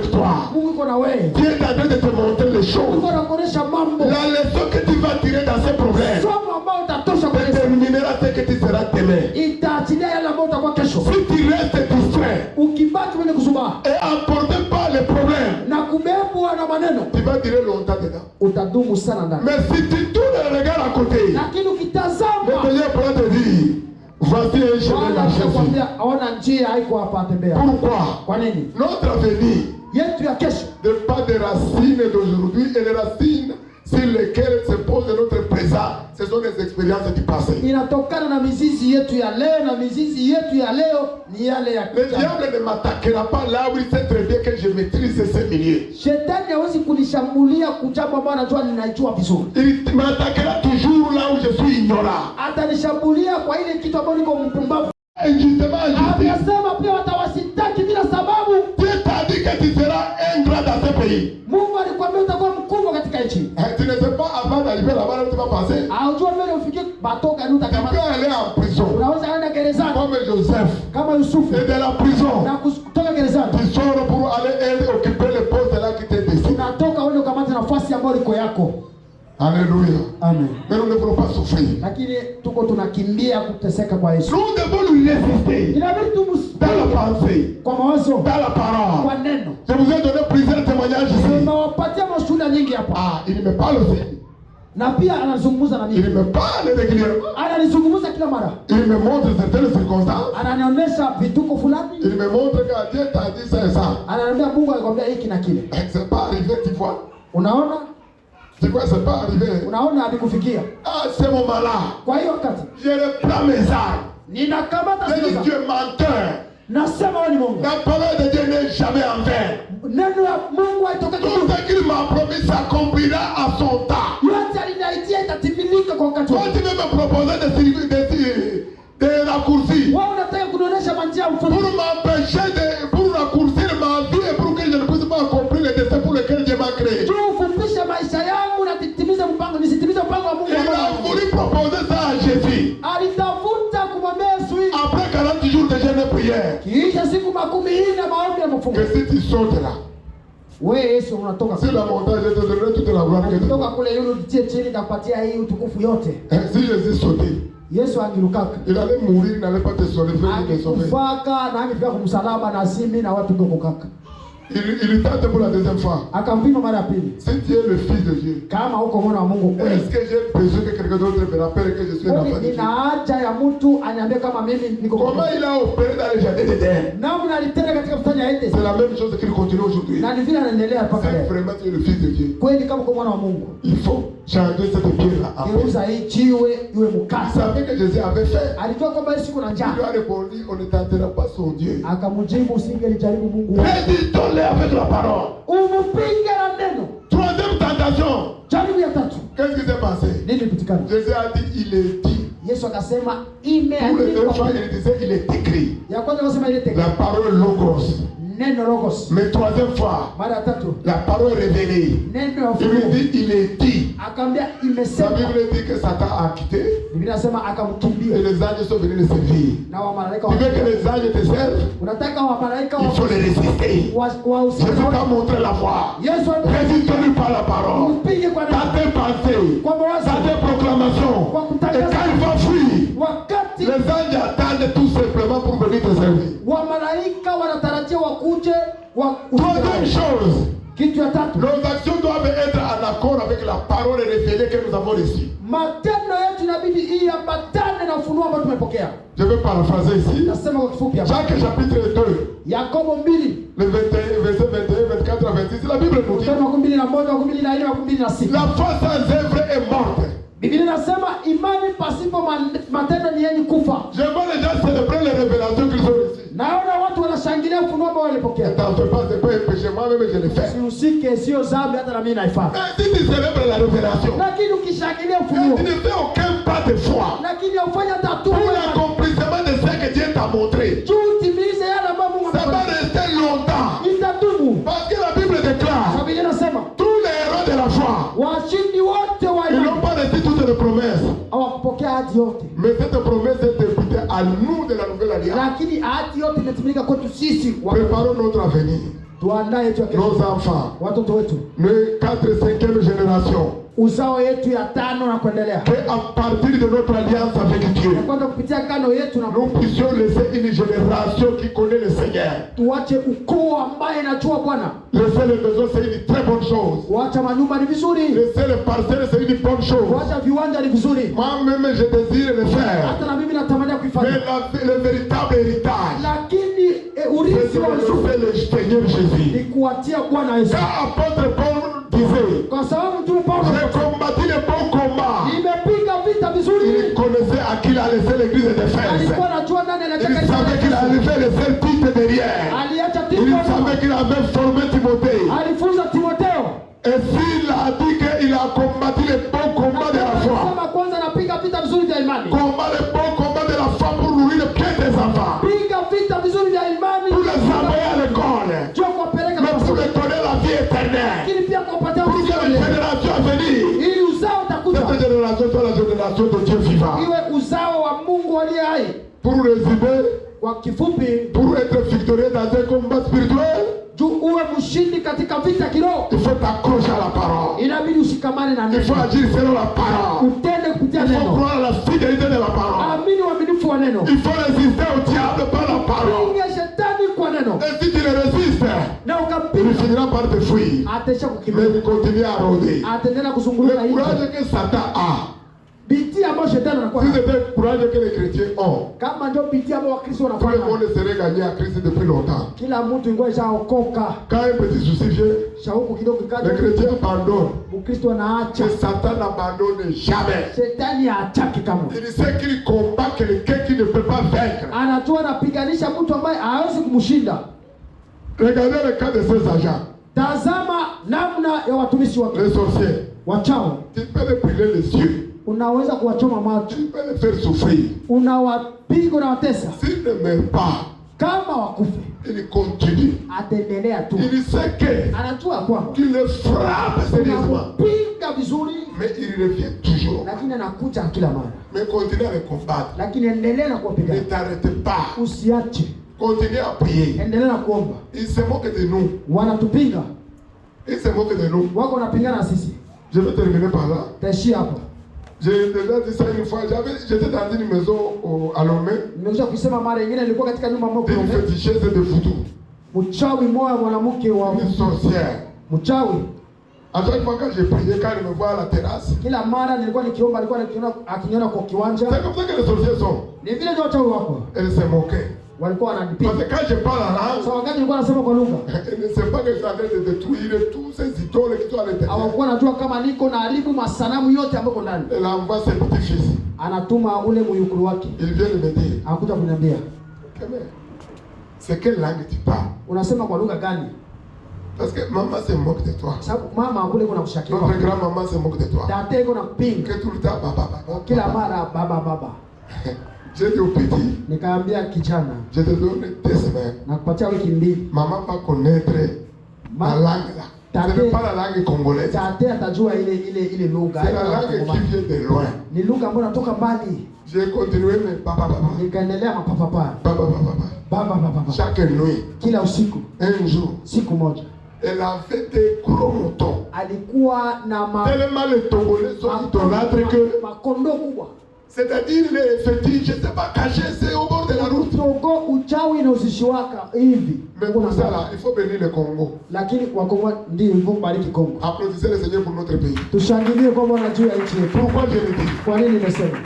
avec toi.
Mungu yuko na wewe.
Dieu est en train de te montrer les choses.
Mungu anakuonesha mambo.
La leçon que tu vas tirer dans ces problèmes
Somo ambao utatosha kwa Yesu.
déterminera ce que tu seras demain.
Itaachilia yale ambayo utakuwa kesho.
Si tu restes distrait
Ukibaki mwenye kusubaa
et emporté par les problèmes,
na kubebwa na maneno,
tu vas durer longtemps dedans.
utadumu sana ndani.
Mais si tu tournes le regard à côté,
Lakini
le
ukitazama,
Seigneur pourra te dire, voici un chemin
Bwana
dans Jésus.
atakwambia aona njia haiko hapa atembea.
Pourquoi?
Kwa nini?
Notre avenir
Yetu ya kesho
n'est pas des racines d'aujourd'hui et les racines sur lesquelles se pose notre présent, ce sont des expériences du passé.
inatokana na mizizi yetu ya leo, na mizizi yetu ya leo ni yale ya
Le
kitambo.
diable ne m'attaquera pas là où il sait très bien que je maîtrise ces milieux.
Shetani hawezi kunishambulia kujambo ambao anajua ninaijua vizuri.
Il m'attaquera toujours là où je suis ignorant.
Atanishambulia kwa ile kitu ambacho niko mpumbavu.
Injustement, injustice.
Amesema pia watawasitaki bila sababu.
Dieu t'a dit que tu seras un grand dans ce pays.
Mungu alikwambia utakuwa mkubwa katika nchi.
Tu ne sais pas avant d'arriver là-bas où tu vas passer.
Haujua mbele ufikie batoka ni
Tu peux
utakamata.
aller en prison.
Unaweza kwenda gerezani
Comme Joseph.
kama Yusufu
Et de la prison,
na kutoka gerezani.
tu sors pour aller occuper le poste là qui t'est destiné.
Unatoka uende ukamate nafasi ambayo iko yako.
Alléluia.
Amen.
Mais nous ne voulons pas souffrir.
Lakini tuko tunakimbia kuteseka kwa Yesu.
Nous devons lui résister.
Inabidi
Dans la pensée,
kwa mawazo,
dans la parole.
kwa neno.
Je vous ai donné plusieurs témoignages ici.
Tunawapatia mashuhuda nyingi hapa.
Ah, il me parle aussi.
Na pia anazungumza na
Il
mimi.
me parle régulièrement.
Ananizungumza kila mara.
Il me montre certaines circonstances.
Ananionyesha vituko fulani.
Il me montre que Dieu t'a dit ça et ça.
Ananiambia Mungu alikwambia hiki na kile.
C'est pas arrivé, tu vois.
Unaona?
Tu vois, c'est pas arrivé.
Unaona alikufikia.
Ah, ce moment-là,
Kwa hiyo wakati
je reprends mes armes.
ninakamata
Je dis,
silaha.
Dieu menteur.
Nasema wewe ni Mungu.
La parole de Dieu n'est jamais en vain.
Neno la Mungu haitoka
Tout
kitu.
ce qu'il m'a promis s'accomplira à son temps.
Yote aliniaitia itatimilika kwa wakati
Toi,
wake.
tu veux me proposer des raccourcis
Wewe unataka kunionyesha njia
pour
mfupi.
m'empêcher pour raccourcir ma vie et pour que je ne puisse pas accomplir le destin pour lequel Dieu m'a créé.
Tu ufupishe maisha yangu na titimize mpango, nisitimize mpango wa Mungu.
Il a voulu proposer ça à Jésus.
Alitafuta kumwambia Yesu hivi.
Après 40 jours de jeûne et prière,
Kisha siku 40 maombi ya mafungo.
que si tu sautes là,
Wewe Yesu unatoka.
sur la montagne, je te donnerai toute la gloire que tu
Kutoka
as.
kule yule utie chini nitakupatia hii utukufu yote.
Si Jésus sautait,
Yesu angirukaka.
il allait mourir, il n'allait pas te sauver, il te sauver.
Akifaka na angefika kumsalaba na simi na watu ndio kaka.
Il tente pour la deuxième fois.
Akampima mara ya pili.
Si tu es le fils de Dieu,
Kama huko mwana wa Mungu kweli.
est-ce que j'ai besoin que quelqu'un d'autre me rappelle que je suis un enfant de Dieu?
Nina haja ya mtu aniambie kama mimi niko.
Comment il a opéré dans le jardin d'Éden?
Namna alitenda katika bustani ya Edeni.
C'est la même chose qu'il continue aujourd'hui.
Na ni vile anaendelea mpaka
Si
leo.
vraiment tu es le fils de Dieu,
Kweli kama uko mwana wa Mungu.
il faut changer cette pierre-là.
Geuza hii jiwe iwe
Il
mkasa.
savait que Jésus avait fait.
Alijua kwamba Yesu kuna
Il
njaa.
lui a répondu, on ne tentera pas son Dieu.
Akamjibu usingelijaribu Mungu.
Résistons-le avec la parole.
Umpinge na neno.
Troisième tentation.
Jaribu ya tatu.
Qu'est-ce qui s'est passé?
Nini lipitikana?
Jésus a dit, il est dit.
Yesu akasema
Tous les deux fois,
imeandikwa.
il disait, il est écrit.
Ya kwanza akasema ile teke.
La parole logos.
Neno logos.
Mais troisième fois,
Mara ya tatu.
la parole révélée.
Neno ya
Il lui
ufunuo.
dit, il est dit.
Akaambia
La
imesema.
Bible dit que Satan a quitté
Biblia inasema
et
akamkimbia.
les anges sont venus le servir.
Na wamalaika
Tu veux que les anges te servent?
unataka wamalaika
Il faut les résister.
wa
Jésus t'a montré la voie.
Yesu
Résiste-lui par la parole.
mpige kwa
Dans
neno.
tes pensées,
Kwa mawazo.
dans tes proclamations. Et quand il va fuir,
Wakati
les anges attendent tout simplement pour venir te servir.
wamalaika wanatarajia wakuje
Troisième chose,
kitu ya tatu.
nos actions doivent être en accord avec la parole révélée que nous avons reçue.
Matendo yetu inabidi iambatane na ufunuo ambao tumepokea.
Je vais paraphraser ici.
Nasema kwa kifupi hapa.
Jacques chapitre 2,
Yakobo 2
le 21, verset 21, 24 à 26. La Bible nous dit,
mstari wa 21, wa 24, wa 26.
la foi sans œuvre est morte.
Biblia inasema imani pasipo matendo ni yenye kufa.
Je vois les gens célébrer les révélations qu'ils ont reçues.
Naona watu wanashangilia ufunuo ambao walipokea.
T'en fais pas, c'est pas un péché, moi-même je le fais.
Usihusike, sio dhambi, hata na mimi naifanya.
Mais si tu célèbres la révélation,
Lakini ukishangilia
mais
ufunuo,
tu ne fais aucun pas de foi
lakini ufanya tatu
pour l'accomplissement de ce que Dieu t'a montré,
juu timize yale ambayo Mungu
ça va
amefanya.
rester longtemps.
Itadumu.
Parce que la Bible déclare,
Biblia inasema
tous les héros de la foi,
washindi wote wa
ils
imani
n'ont pas reçu toutes les promesses.
hawakupokea ahadi yote,
Mais cette promesse est débutée à nous de la nouvelle alliance.
lakini ahadi yote imetimilika kwetu sisi.
Préparons notre avenir.
tuandae yetu ya kesho.
nos enfants,
Watoto wetu,
les 4 et 5e génération,
uzao yetu ya 5 na kuendelea.
que à partir de notre alliance avec Dieu,
Na kwanza kupitia kano yetu na
nous puissions laisser une génération qui connaît le Seigneur.
tuache ukoo ambaye anajua Bwana.
Laisser les maisons, c'est une très bonne chose.
Kuacha manyumba ni vizuri.
Laisser les parcelles, c'est une bonne chose.
Kuacha viwanja ni vizuri.
Moi-même, je désire le faire.
Hata na mimi natamani
Mais
kuifanya.
le véritable héritage,
Lakini
c'est
urithi
de
wa uzuri
laisser le Seigneur Jésus.
ni kuatia Bwana Yesu.
Quand apôtre Paul disait,
Kwa sababu Mtume Paulo
j'ai combattu le bon combat,
nimepiga vita
il
vizuri.
connaissait à qui il a laissé l'église de Éphèse.
Alikuwa anajua nani
Il
anataka
savait qu'il avait laissé Tite derrière.
aliacha
Il
Timotheo.
savait qu'il avait formé Timothée.
Alifunza Timotheo.
Et s'il a dit qu'il a combattu le bon combat de la foi,
Sema kwanza napiga vita vizuri vya imani.
combat le bon combat de la foi pour nourrir le pied des enfants,
Piga vita vizuri vya imani.
pour les envoyer à l'école,
Jua kuwapeleka
mais
kwa
pour
shule.
les donner la vie éternelle,
Lakini pia kuwapatia
pour que
uzima
la
milele.
génération à venir,
Ili uzao utakuja.
cette génération soit la génération de Dieu vivant.
Iwe uzao wa Mungu aliye hai.
Pour résumer,
Kwa kifupi,
pour être victorieux dans un combat spirituel,
juu uwe mshindi katika vita kiroho,
il faut t'accrocher à la parole.
inabidi ushikamane na
Il faut
neno.
agir selon la parole.
Utende kupitia
Il faut
neno.
croire à la fidélité de la parole.
Amini uaminifu wa neno.
Il faut résister au diable par la parole.
Pinga shetani kwa neno.
Et si tu le résistes,
Na
il
ukampinga,
finira par te fuir.
ataisha
Mais
kukimbia.
il continue à rôder.
Ataendelea
Le
kuzunguka nje.
courage que Satan a,
Bidii ambayo shetani anakuwa
si
nayo.
c'était le courage que les chrétiens ont,
Kama ndio bidii ambayo Wakristo
tout
wanakuwa
le
nayo.
monde serait gagné à Christ depuis longtemps.
Kila mtu ingoa ishaokoka.
Quand un petit souci vient,
Shauku kidogo
les
ikaja.
chrétiens abandonnent.
Mkristo anaacha.
Mais Satan n'abandonne jamais.
Shetani haachaki kamwe.
Il sait qu'il combat quelqu'un qui ne peut pas vaincre.
Anajua anapiganisha mtu ambaye hawezi kumshinda.
Regardez le cas de ces agents,
Tazama namna ya watumishi wake.
les sorciers.
Wachao.
Tu peux les brûler les yeux.
Unaweza kuwachoma macho.
Tu peux les faire souffrir.
Unawapiga na watesa.
S'ils ne meurent pas,
Kama wakufe,
il continue.
ataendelea tu.
Il sait que
Anajua kwamba
tu le frappes sérieusement.
unampinga vizuri,
Mais il revient toujours.
lakini anakuja kila mara.
Mais continue à les combattre.
Lakini endelea na
Ne
kuwapigana.
t'arrête pas.
Usiache.
Continue à prier.
Endelea na kuomba.
Il se moque de nous.
Wanatupinga.
Il se moque de nous.
Wako wanapingana na sisi.
Je vais terminer par là.
Taishia hapa.
J'ai déjà dit ça une fois. J'étais dans une maison à Lomé.
Nimekuja kusema mara nyingine, nilikuwa katika nyumba moja
Une
Lomé.
féticheuse de voodoo.
Mchawi mmoja, mwanamke wa
Une sorcière.
mchawi.
À chaque fois que j'ai prié, quand il me voit à la terrasse,
Kila mara nilikuwa nikiomba, alikuwa akiniona kwa kiwanja.
c'est comme ça que les sorciers sont.
Ni vile ndio wachawi wako.
Elle se moquait.
Walikuwa
Parce
wananipiga.
que quand je parle en langue,
Sasa wakati nilikuwa nasema kwa lugha,
elle ne sait pas que je suis en train de détruire tous ces idoles qui sont à l'intérieur.
hawakuwa najua kama niko na haribu masanamu yote ambayo iko ndani.
Elle envoie ses petits-fils.
Anatuma ule muyukuru wake.
Ils viennent me dire,
Anakuja kuniambia,
c'est quelle langue tu parles?
unasema kwa lugha gani?
Parce que maman se moque de toi.
Sababu mama kule kuna kushakiwa.
Notre grand-maman se moque de toi.
Tate iko na kupinga.
Que tout le temps, baba, baba.
Kila mara baba.
J'ai dit au petit,
Nikaambia kijana,
je te donne 2 semaines.
nakupatia wiki mbili.
Maman va connaître la langue là. Ce n'est pas la langue congolaise.
Tate atajua ile lugha.
C'est la langue qui vient de loin.
Ni lugha ambayo inatoka mbali.
J'ai continué, mais papa.
Nikaendelea mapapapa. Baba.
Chaque nuit,
Kila usiku,
un jour,
siku moja.
elle avait des gros moutons.
Alikuwa na
Tellement les Togolais sont idolâtres que,
makondoo kubwa.
c'est-à-dire les fétiches, je ne sais pas, cachés, c'est au bord de la route.
Togo uchawi na uzishi waka hivi.
Mais pour ça, là, il faut bénir le Congo.
Lakini Wakongo ndio hivyo, bariki Kongo.
Applaudissez le Seigneur pour notre pays.
Tushangilie kwamba wanajua nchi yetu.
Pourquoi je le dis?
Kwa nini nimesema?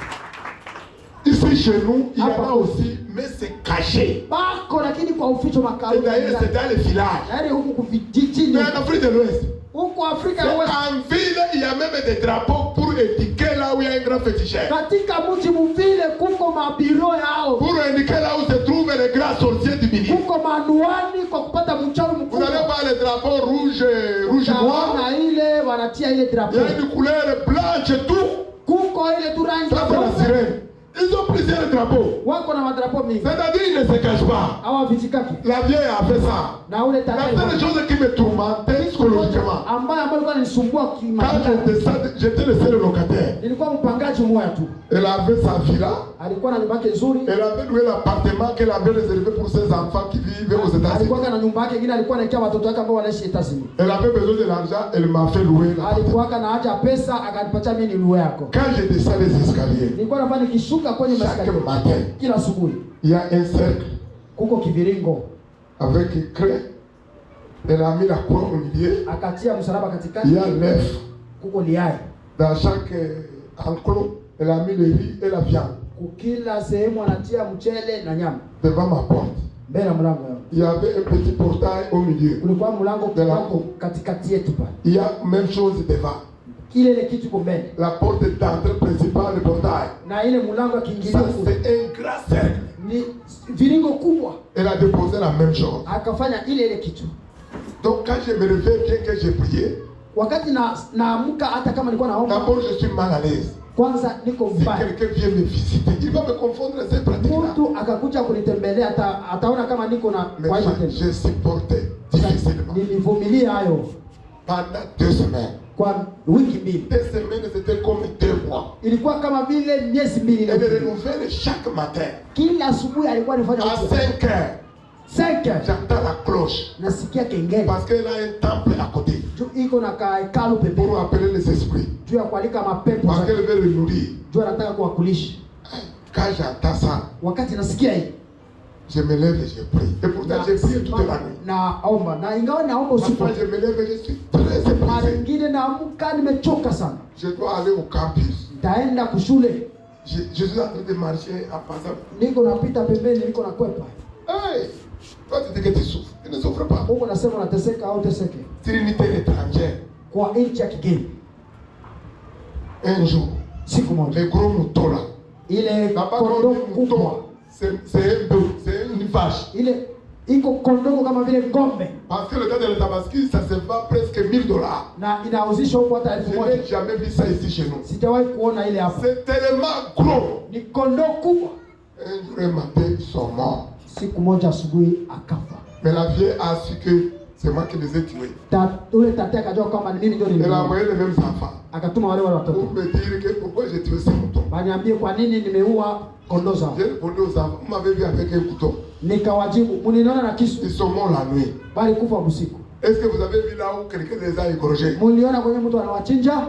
Ici chez nous, il y en a aussi, mais c'est caché.
Bako lakini kwa uficho
Et
makaru.
d'ailleurs, c'est dans les villages.
Yaani huku kuvijijini.
Mais en Afrique de l'Ouest,
Huko Afrika
c'est
ya West.
en ville, il y a même des drapeaux pour indiquer là où il y a un grand féticheur.
Katika mji mvile kuko mabiro yao.
Pour indiquer là où se trouve le grand sorcier du milieu.
Kuko manuani kwa kupata mchawi
Vous
mkubwa.
allez voir les drapeaux rouge noir.
Na ile wanatia ile
Il y
drapeau.
a une couleur blanche et tout.
Kuko ile tu rangi.
Ça, c'est la sirène. Ils ont plusieurs drapeaux.
Wako na madrapo mingi.
C'est-à-dire, ils ne se cachent pas.
Hawa vichikaki.
La vieille a fait ça.
Na ule
La
tata.
seule chose qui me tourmentait, ce qu'on psychologiquement.
ambaye alikuwa ananisumbua
Quand
kimaisha.
j'étais le seul locataire.
Nilikuwa mpangaji mmoja tu.
Elle avait sa villa.
Alikuwa na nyumba yake nzuri.
Elle avait loué l'appartement qu'elle avait réservé pour ses enfants qui vivaient aux États-Unis.
Alikuwa na nyumba yake nyingine alikuwa anaekea watoto wake ambao wanaishi États-Unis.
Elle avait besoin de l'argent, elle m'a fait louer l'appartement.
Alikuwa na haja pesa akanipatia mimi niluwe yako.
Quand je descends les escaliers,
Nilikuwa nafanya nikishuka kwenye
chaque
maskani
matin,
kila asubuhi.
il y a un cercle
Kuko kiviringo.
avec craie. Elle a mis la croix au milieu.
Akatia msalaba katikati.
Il y a l'œuf.
Kuko liai.
Dans chaque enclos, elle a mis le riz et la viande.
Kukila sehemu anatia mchele na nyama.
Devant ma porte.
Mbele ya mlango yangu.
Il y avait un petit portail au milieu.
Kulikuwa mlango kidogo katikati yetu pale.
Il y a même chose devant.
Kile ile kitu iko mbele.
La porte d'entrée principale, le portail.
Na ile mlango kiingilio.
Ça c'est un grand cercle.
Ni viringo kubwa.
Elle a déposé la même chose.
Akafanya ile ile kitu.
Donc quand je me réveille, bien que j'ai prié,
wakati naamka hata kama nilikuwa naomba,
d'abord je suis mal à l'aise.
Kwanza niko
Si
mbaya.
quelqu'un vient me visiter, il va me confondre ces pratiques-là.
Mtu akakuja kunitembelea ataona kama niko na kwa hiyo tena.
Je supportais difficilement.
Nilivumilia hayo
Pendant 2 semaines.
kwa wiki mbili.
2 semaines c'était comme 2 mois.
Ilikuwa kama vile miezi mbili.
Elle renouvelle chaque matin.
Kila asubuhi alikuwa anafanya
À 5 heures.
5 heures.
J'entends la cloche.
Nasikia kengele.
Parce qu'elle a un temple à côté.
Iko na hekalu pembeni.
Pour appeler les esprits.
Juu ya kualika mapepo.
Parce qu'elle veut le nourrir.
Juu anataka kuwakulisha.
Quand j'entends ça,
wakati nasikia hii,
je me lève et je prie. Et pourtant j'ai prié toute la nuit.
Naomba. Na ingawa naomba usiku.
Parfois je me lève et je suis très
Mara
épuisé.
nyingine naamka nimechoka sana.
Je dois aller au campus.
Nitaenda kushule.
Je suis en train de marcher en passant.
Niko napita pembeni, niko nakwepa.
Hey! Toi tu dis que tu souffres. Tu ne souffres pas.
Huko nasema unateseka au teseke.
Trinité étrangère.
Kwa nchi ya kigeni.
Un jour,
Siku moja.
les gros moutons là.
Ile
Là-bas,
kondoo
on dit
kubwa.
mouton. C'est un bœuf, c'est une vache.
Ile iko kondoo kama vile ng'ombe.
Parce que le temps de la tabaski, ça se vend presque $1000.
Na inauzishwa huko hata
Je
1000.
n'ai jamais vu ça ici chez nous.
Sijawahi kuona ile hapa.
C'est tellement gros.
Ni kondoo kubwa.
Un jour, un matin, ils sont morts.
Siku moja asubuhi akafa.
Mais la vieille a su que c'est moi qui les ai tués.
Ule tata akajua kwamba ni mimi ndio
Elle a
nilimuua.
envoyé les mêmes enfants
Akatuma wale
pour
watoto.
me dire que pourquoi j'ai tué ces moutons.
Baniambie kwa nini nimeua kondoo zao.
J'ai répondu aux enfants, vous m'avez vu avec un couteau.
Nikawajibu, mliniona na kisu.
Ils sont morts la nuit.
Bali kufa usiku.
Est-ce que vous avez vu là où quelqu'un les a égorgés?
Mliona kwenye mtu anawachinja?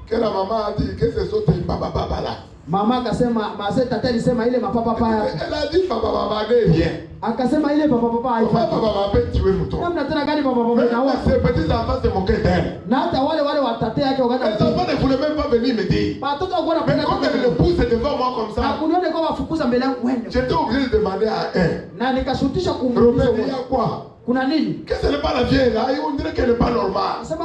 Que la maman a dit que ces autres baba là.
Mama akasema, mase tata alisema ile mapapa paya.
Elle a dit baba ne vient.
Akasema ile papa papa haifai.
Baba peut tuer mouton.
Namna tena gani papa papa
Mais
inaua?
ces petits enfants se moquaient d'elle.
Na hata wale watate yake
Les
wakati.
enfants ne voulaient même pas venir me dire.
Watoto wako
Mais
wanapenda
comme elle le pousse devant moi comme
na
ça,
kunione kwa wafukuza mbele yangu wende.
j'étais obligé de demander à un.
Na nikashutisha
Robert,
kumuuliza
il y a quoi?
kuna nini?
Que ce n'est pas la vieille là, on dirait qu'elle n'est pas normale.
Anasema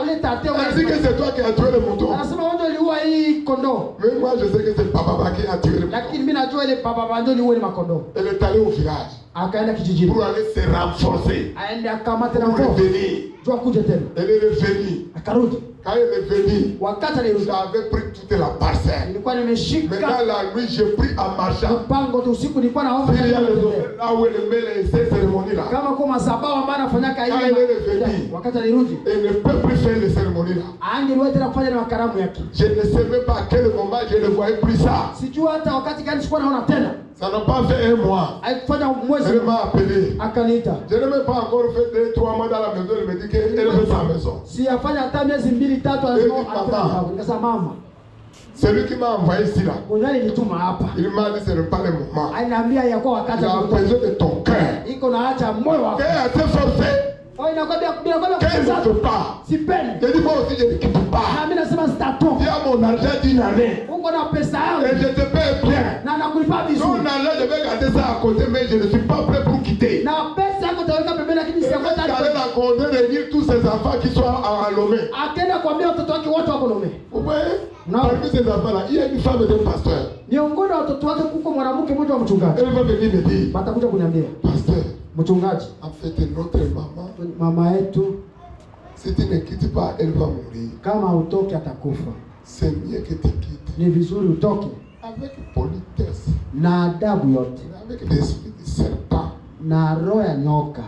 ule tate
Elle dit que c'est toi qui as tué le mouton.
anasema wewe ndio uliua hii kondoo.
Mais moi je sais que c'est papa qui a tué le mouton.
Lakini mimi najua ile papa ndio uliua ile makondoo.
Elle est allée au village
Akaenda kijijini.
pour aller se renforcer,
Aende akamata na
pour
nguvu.
revenir.
Jua kuja tena.
Elle est revenue.
Akarudi.
Quand elle est venue,
Wakati alirudi.
j'avais pris toute la parcelle.
Nilikuwa
Maintenant
nimeshika
la nuit, j'ai pris en marchant.
mpango tu usiku nilikuwa naomba
Il y a les autres, là où elle met ces cérémonies là.
kama kwa madhabahu ambayo anafanyaka
Ah, ile ile.
wakati alirudi
Elle ne peut plus faire les cérémonies là.
angeliwahi tena kufanya na makaramu yake.
Je ne sais même pas à quel moment je ne voyais plus ça.
Sijua hata wakati gani sikuwa naona tena.
Ça n'a pas fait un mois.
Haikufanya mwezi.
Elle m'a appelé.
Akaniita.
Je n'ai même pas encore fait 2-3 mois dans la maison. Elle me dit qu'elle veut sa maison.
Si afanya hata miezi 2-3 anasema
papa.
nikasema mama.
C'est lui qui m'a envoyé ici là.
Ungali nituma hapa.
Il m'a dit ce n'est pas le moment.
Anaambia yako wakati
Il a besoin de ton cœur.
iko na acha moyo wako.
Qu'elle a été forcée.
Inakwambia
Qu'elle ne peut pas.
sipendi.
Je dis moi aussi je ne quitte
Na
pas.
mimi nasema sitatoka.
Il y a mon argent d'une année.
Uko na pesa
Et
yangu
je te paye bien.
na nakulipa
Son
vizuri.
argent, je vais garder ça à côté, mais je ne suis pas prêt pour quitter.
Na pesa yako utaweka pembeni lakini
Je vais
siakwenda.
aller rencontrer réunir tous ces enfants qui sont à Lomé.
Akaenda kuambia watoto wake wote wako Lomé.
Vous voyez?
Non.
Parmi ces enfants-là, il y a une femme d'un pasteur.
Miongoni wa watoto wake kuko mwanamke mmoja wa mchungaji.
Elle va venir me dire,
Watakuja kuniambia,
pasteur,
mchungaji,
en fait, notre maman,
mama yetu
si tu ne quittes pas, elle va mourir.
kama utoke atakufa.
C'est mieux que tu quittes.
Ni vizuri utoke
Avec politesse,
na adabu yote
avec l'esprit de serpent.
na roho ya nyoka.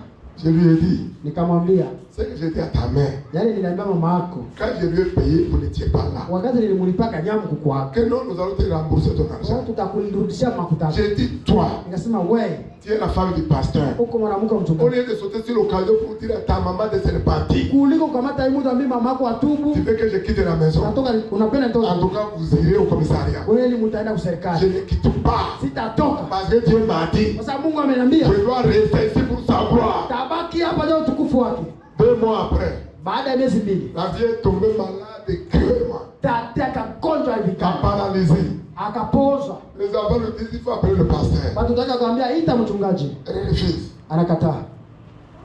Je lui ai dit,
Nikamwambia,
C'est que j'ai dit à ta mère.
Yale niliambia mama yako.
Quand je lui ai payé, vous n'étiez pas là.
Wakati nilimulipaka nyamu kwako.
Que non, nous allons te rembourser ton argent.
Tutakurudishia makuta.
J'ai dit toi.
Nikasema wewe.
Tu es la femme du pasteur.
Uko mwanamke
Au
mchungaji.
lieu de sauter sur l'occasion pour dire à ta maman de se repentir.
Kuliko kamata hii muda mimi mama yako atubu.
Tu veux que je quitte la maison?
Unatoka unapenda nitoke.
En tout cas, vous irez au commissariat.
Wewe ni mtaenda kuserikali.
Je ne quitte pas.
Sitatoka.
Parce que Dieu m'a dit.
Kwa sababu Mungu ameniambia.
Je dois rester ici pour sa gloire.
Tabaki hapa leo utukufu wake.
2 mois après.
Baada ya miezi mbili.
La vieille est tombée malade cruellement.
Tata akagonjwa hivi kama.
Paralysée.
Akapozwa.
Les enfants lui disent il faut appeler le pasteur.
Watu wataka kumwambia ita mchungaji.
Elle refuse.
Anakataa.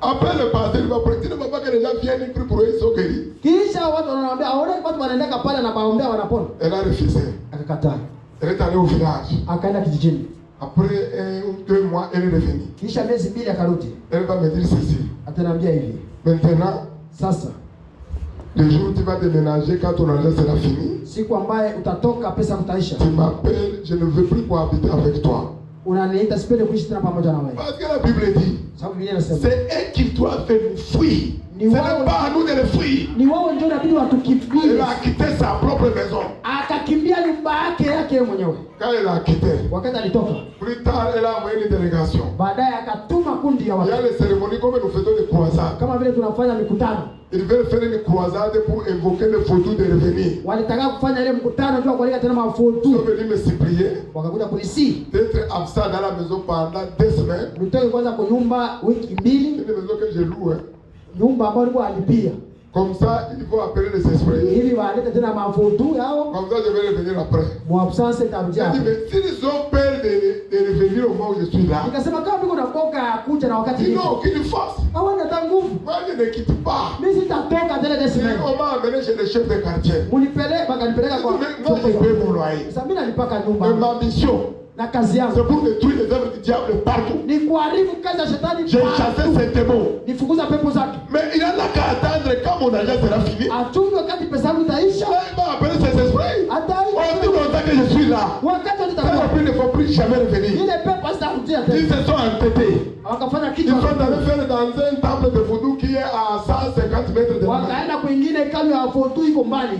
Après le pasteur, il va prendre. Tu ne vois pas que les gens viennent prier pour eux, ils sont guéris.
Kisha watu wanamwambia aone watu wanaenda pale na baombea wanapona.
Elle a refusé.
Akakataa.
Elle est allée au village.
Akaenda kijijini.
Après 1 ou 2 mois, elle est revenue.
Kisha miezi mbili akarudi.
Elle va me dire ceci.
Ataniambia hivi.
Maintenant,
Sasa
le jour où tu vas déménager, quand ton argent sera fini,
siku ambaye utatoka pesa kutaisha.
tu m'appelles, je ne veux plus cohabiter avec toi.
Unaniita sipende kuishi tena pamoja na wewe.
Parce que la Bible dit,
Sababu Biblia inasema
c'est eux qui doivent nous fuir. Ce n'est pas à nous de les fuir.
ni wao ndio inabidi
Elle
watukimbie.
a quitté sa propre maison.
Akakimbia nyumba yake mwenyewe.
Quand elle a quitté,
Wakati alitoka,
plus tard, elle a envoyé une délégation.
baadaye akatuma kundi ya
Il y a
watu.
les cérémonies comme nous faisons des croisades.
Kama vile tunafanya mikutano.
Ils veulent faire une croisade pour invoquer le photo de revenir.
Walitaka kufanya ile mkutano jua kualika tena
Ils
mafoto.
sont venus me supplier
Wakakuja kunisi.
d'être absent dans la maison pendant 2 semaines.
Nitoke kwanza kwa nyumba wiki mbili,
C'est une maison que je loue. Hein.
nyumba ambayo alikuwa alipia.
Comme ça, il faut appeler les esprits.
Ili walete tena mafoto yao.
Comme ça, je vais revenir après.
Muabsence
J'ai
tarudia.
dit, mais s'ils ont peur de revenir au moment où je suis là,
Nikasema kama niko nakoka kuja na wakati
dis
niko.
non, qu'ils le fassent.
Hawana hata nguvu.
Moi, je ne quitte pas.
Mimi sitatoka tena
Et
desimeni.
on m'a amené chez le chef de quartier.
Munipeleka bakanipeleka kwa.
Moi, je paye mon loyer.
Sasa mimi nalipaka
Et
nyumba.
ma mission,
Na kazi yangu
c'est pour détruire les œuvres du diable partout.
ni kuharibu kazi ya shetani.
J'ai chassé ces démons.
Nifukuza pepo zake.
Mais il en a qu'à attendre quand mon argent sera fini.
Achunge wakati pesa yangu itaisha.
Là, il va appeler ses esprits.
Hata
On dit longtemps que je suis là.
wakati
Ces
nitakuwa
esprits ne vont plus jamais revenir.
ile pepo zitarudia
Ils
tena.
se sont entêtés.
Wakafanya
Ils
kitu.
sont allés faire dans un temple de voodoo qui est à 150 mètres de loin.
Wakaenda kwingine kama ya foto iko mbali.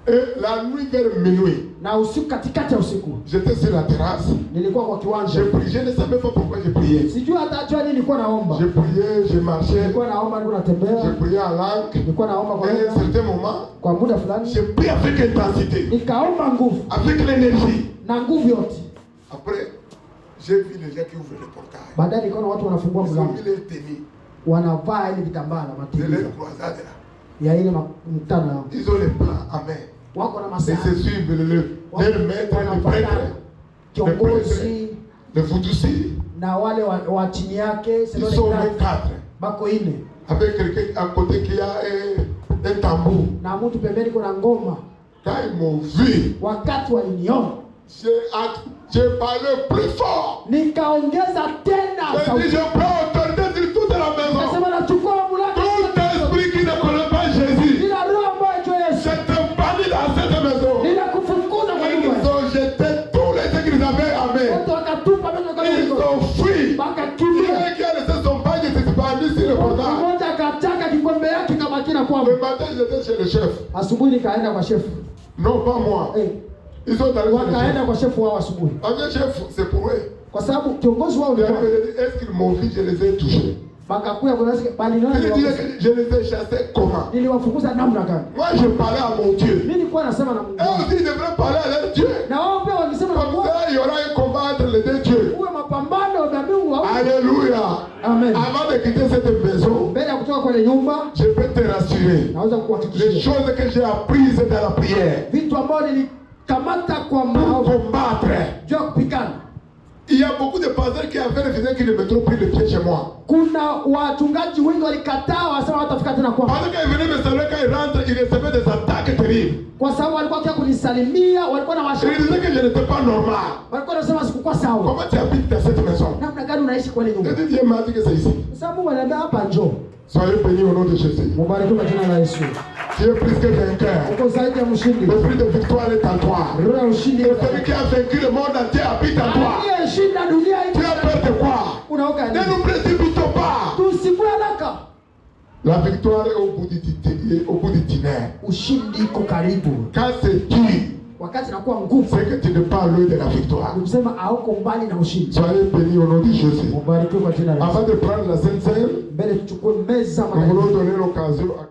Et la nuit vers minuit,
Na usiku katikati ya usiku
j'étais sur la terrasse.
nilikuwa kwa
Je
kiwanja.
priais, je ne savais pas pourquoi je priais.
Sijui hata jua nini nilikuwa naomba.
Je priais, je marchais,
Nilikuwa naomba nilikuwa
je
natembea.
priais en langue.
Nilikuwa naomba kwa
Et à un
muda.
certain moment,
Kwa muda fulani
je prie avec intensité,
nikaomba nguvu
avec l'énergie.
na nguvu yote.
Après, j'ai vu les gens qui ouvrent le portail.
Baadaye nikaona watu wanafungua
Ils ont
mlango.
mis les tenues
Wanavaa ile vitambaa na
de
matini
leur croisade là.
ya ile mkutano yao.
Ils ont les plans à main.
Wako na
Et
masaa.
se suivent leur maître, le prêtre,
Kiongozi
le voodoo.
na wale wa chini yake
Ils sont même 4.
bako ine
Avec quelqu'un à côté qui a un tambour.
na mtu pembeni kuna ngoma.
Quand ils m'ont vu,
Wakati waliniona
j'ai parlé plus fort.
nikaongeza tena
J'ai dit,
sauti.
je prends autorité sur toute la maison.
Nasema nachukua mamlaka.
Tout esprit qui ne connaît pas Jésus,
Nina roho ambayo juu ya Yesu.
je te bannis dans cette maison.
Ninakufukuza kwa
Ils
nyumba.
ont jeté tous les gens qu'ils avaient à main.
Wote wakatupa mbele kwa
Ils
nyumba.
ont fui.
Wakakimbia.
Celui qui a laissé son bagne s'est banni sur le portail.
Mmoja akataka kikombe yake kama kina kwangu.
Le matin, j'étais chez le chef.
Asubuhi nikaenda kwa shefu.
Non, pas moi.
Eh,
Ils sont allés chez le
wakaenda
chef.
kwa shefu wao asubuhi.
Avec chef, c'est pour eux.
Kwa sababu kiongozi wao
Je
ndio
me dit, est-ce qu'ils m'ont vu, je les ai touchés.
bakakuya kwa nasi bali
Je
nani
disais
niliwafukuza.
que je les ai chassés comment?
Niliwafukuza namna gani?
Moi, je parlais à mon Dieu.
Mimi nilikuwa nasema na Mungu.
Eux aussi, ils devraient parler à leur Dieu.
Na wao pia wakisema na
Comme
Mungu.
ça, il y aura un combat entre les deux dieux.
Uwe mapambano na Mungu.
Alléluia.
Amen.
Avant de quitter cette maison,
Mbele ya kutoka kwenye nyumba
je peux te rassurer.
naweza
Les
kukuhakikishia
choses que j'ai apprises dans la prière
vitu ambavyo nilikamata kwa
pour
maovu
combattre.
juu ya kupigana.
Il y a beaucoup de pasteurs qui avaient refusé qu'ils ne mettront plus le pied chez moi.
Kuna wachungaji wengi walikataa, wasema watafika tena kwangu,
Parce qu'ils venaient me saluer quand ils rentrent, ils recevaient des attaques terribles.
kwa sababu walikuwa kia kunisalimia, walikuwa na
Ils
washauri,
disaient que je n'étais pas normal.
walikuwa wanasema sikukuwa sawa.
Comment tu habites dans cette maison?
Namna gani unaishi kwa ile
Je
nyumba?
dis, Dieu m'a dit que c'est ici.
Kwa sababu Mungu ananiambia hapa njoo.
Soyez bénis au nom de Jésus.
Mubarikiwe kwa jina la Yesu.
Tu es plus que vainqueur.
Uko zaidi ya mshindi.
L'esprit de victoire est en toi.
Roho ya ushindi.
Et celui qui a vaincu le monde entier habite en toi.
Aliyeshinda dunia hii.
Tu as peur de quoi?
Unaoga
Ne
nini?
nous précipitons pas.
Tusikue haraka.
La victoire est au bout du tunnel.
Ushindi iko karibu.
Quand c'est dur,
Wakati inakuwa ngumu,
c'est que tu n'es pas loin de la victoire.
unasema hauko mbali na ushindi.
Soyez bénis au nom de Jésus.
Mubarikiwe kwa jina la Yesu.
Avant de prendre la Sainte Seine,
Mbele tuchukue meza
nous voulons donner l'occasion à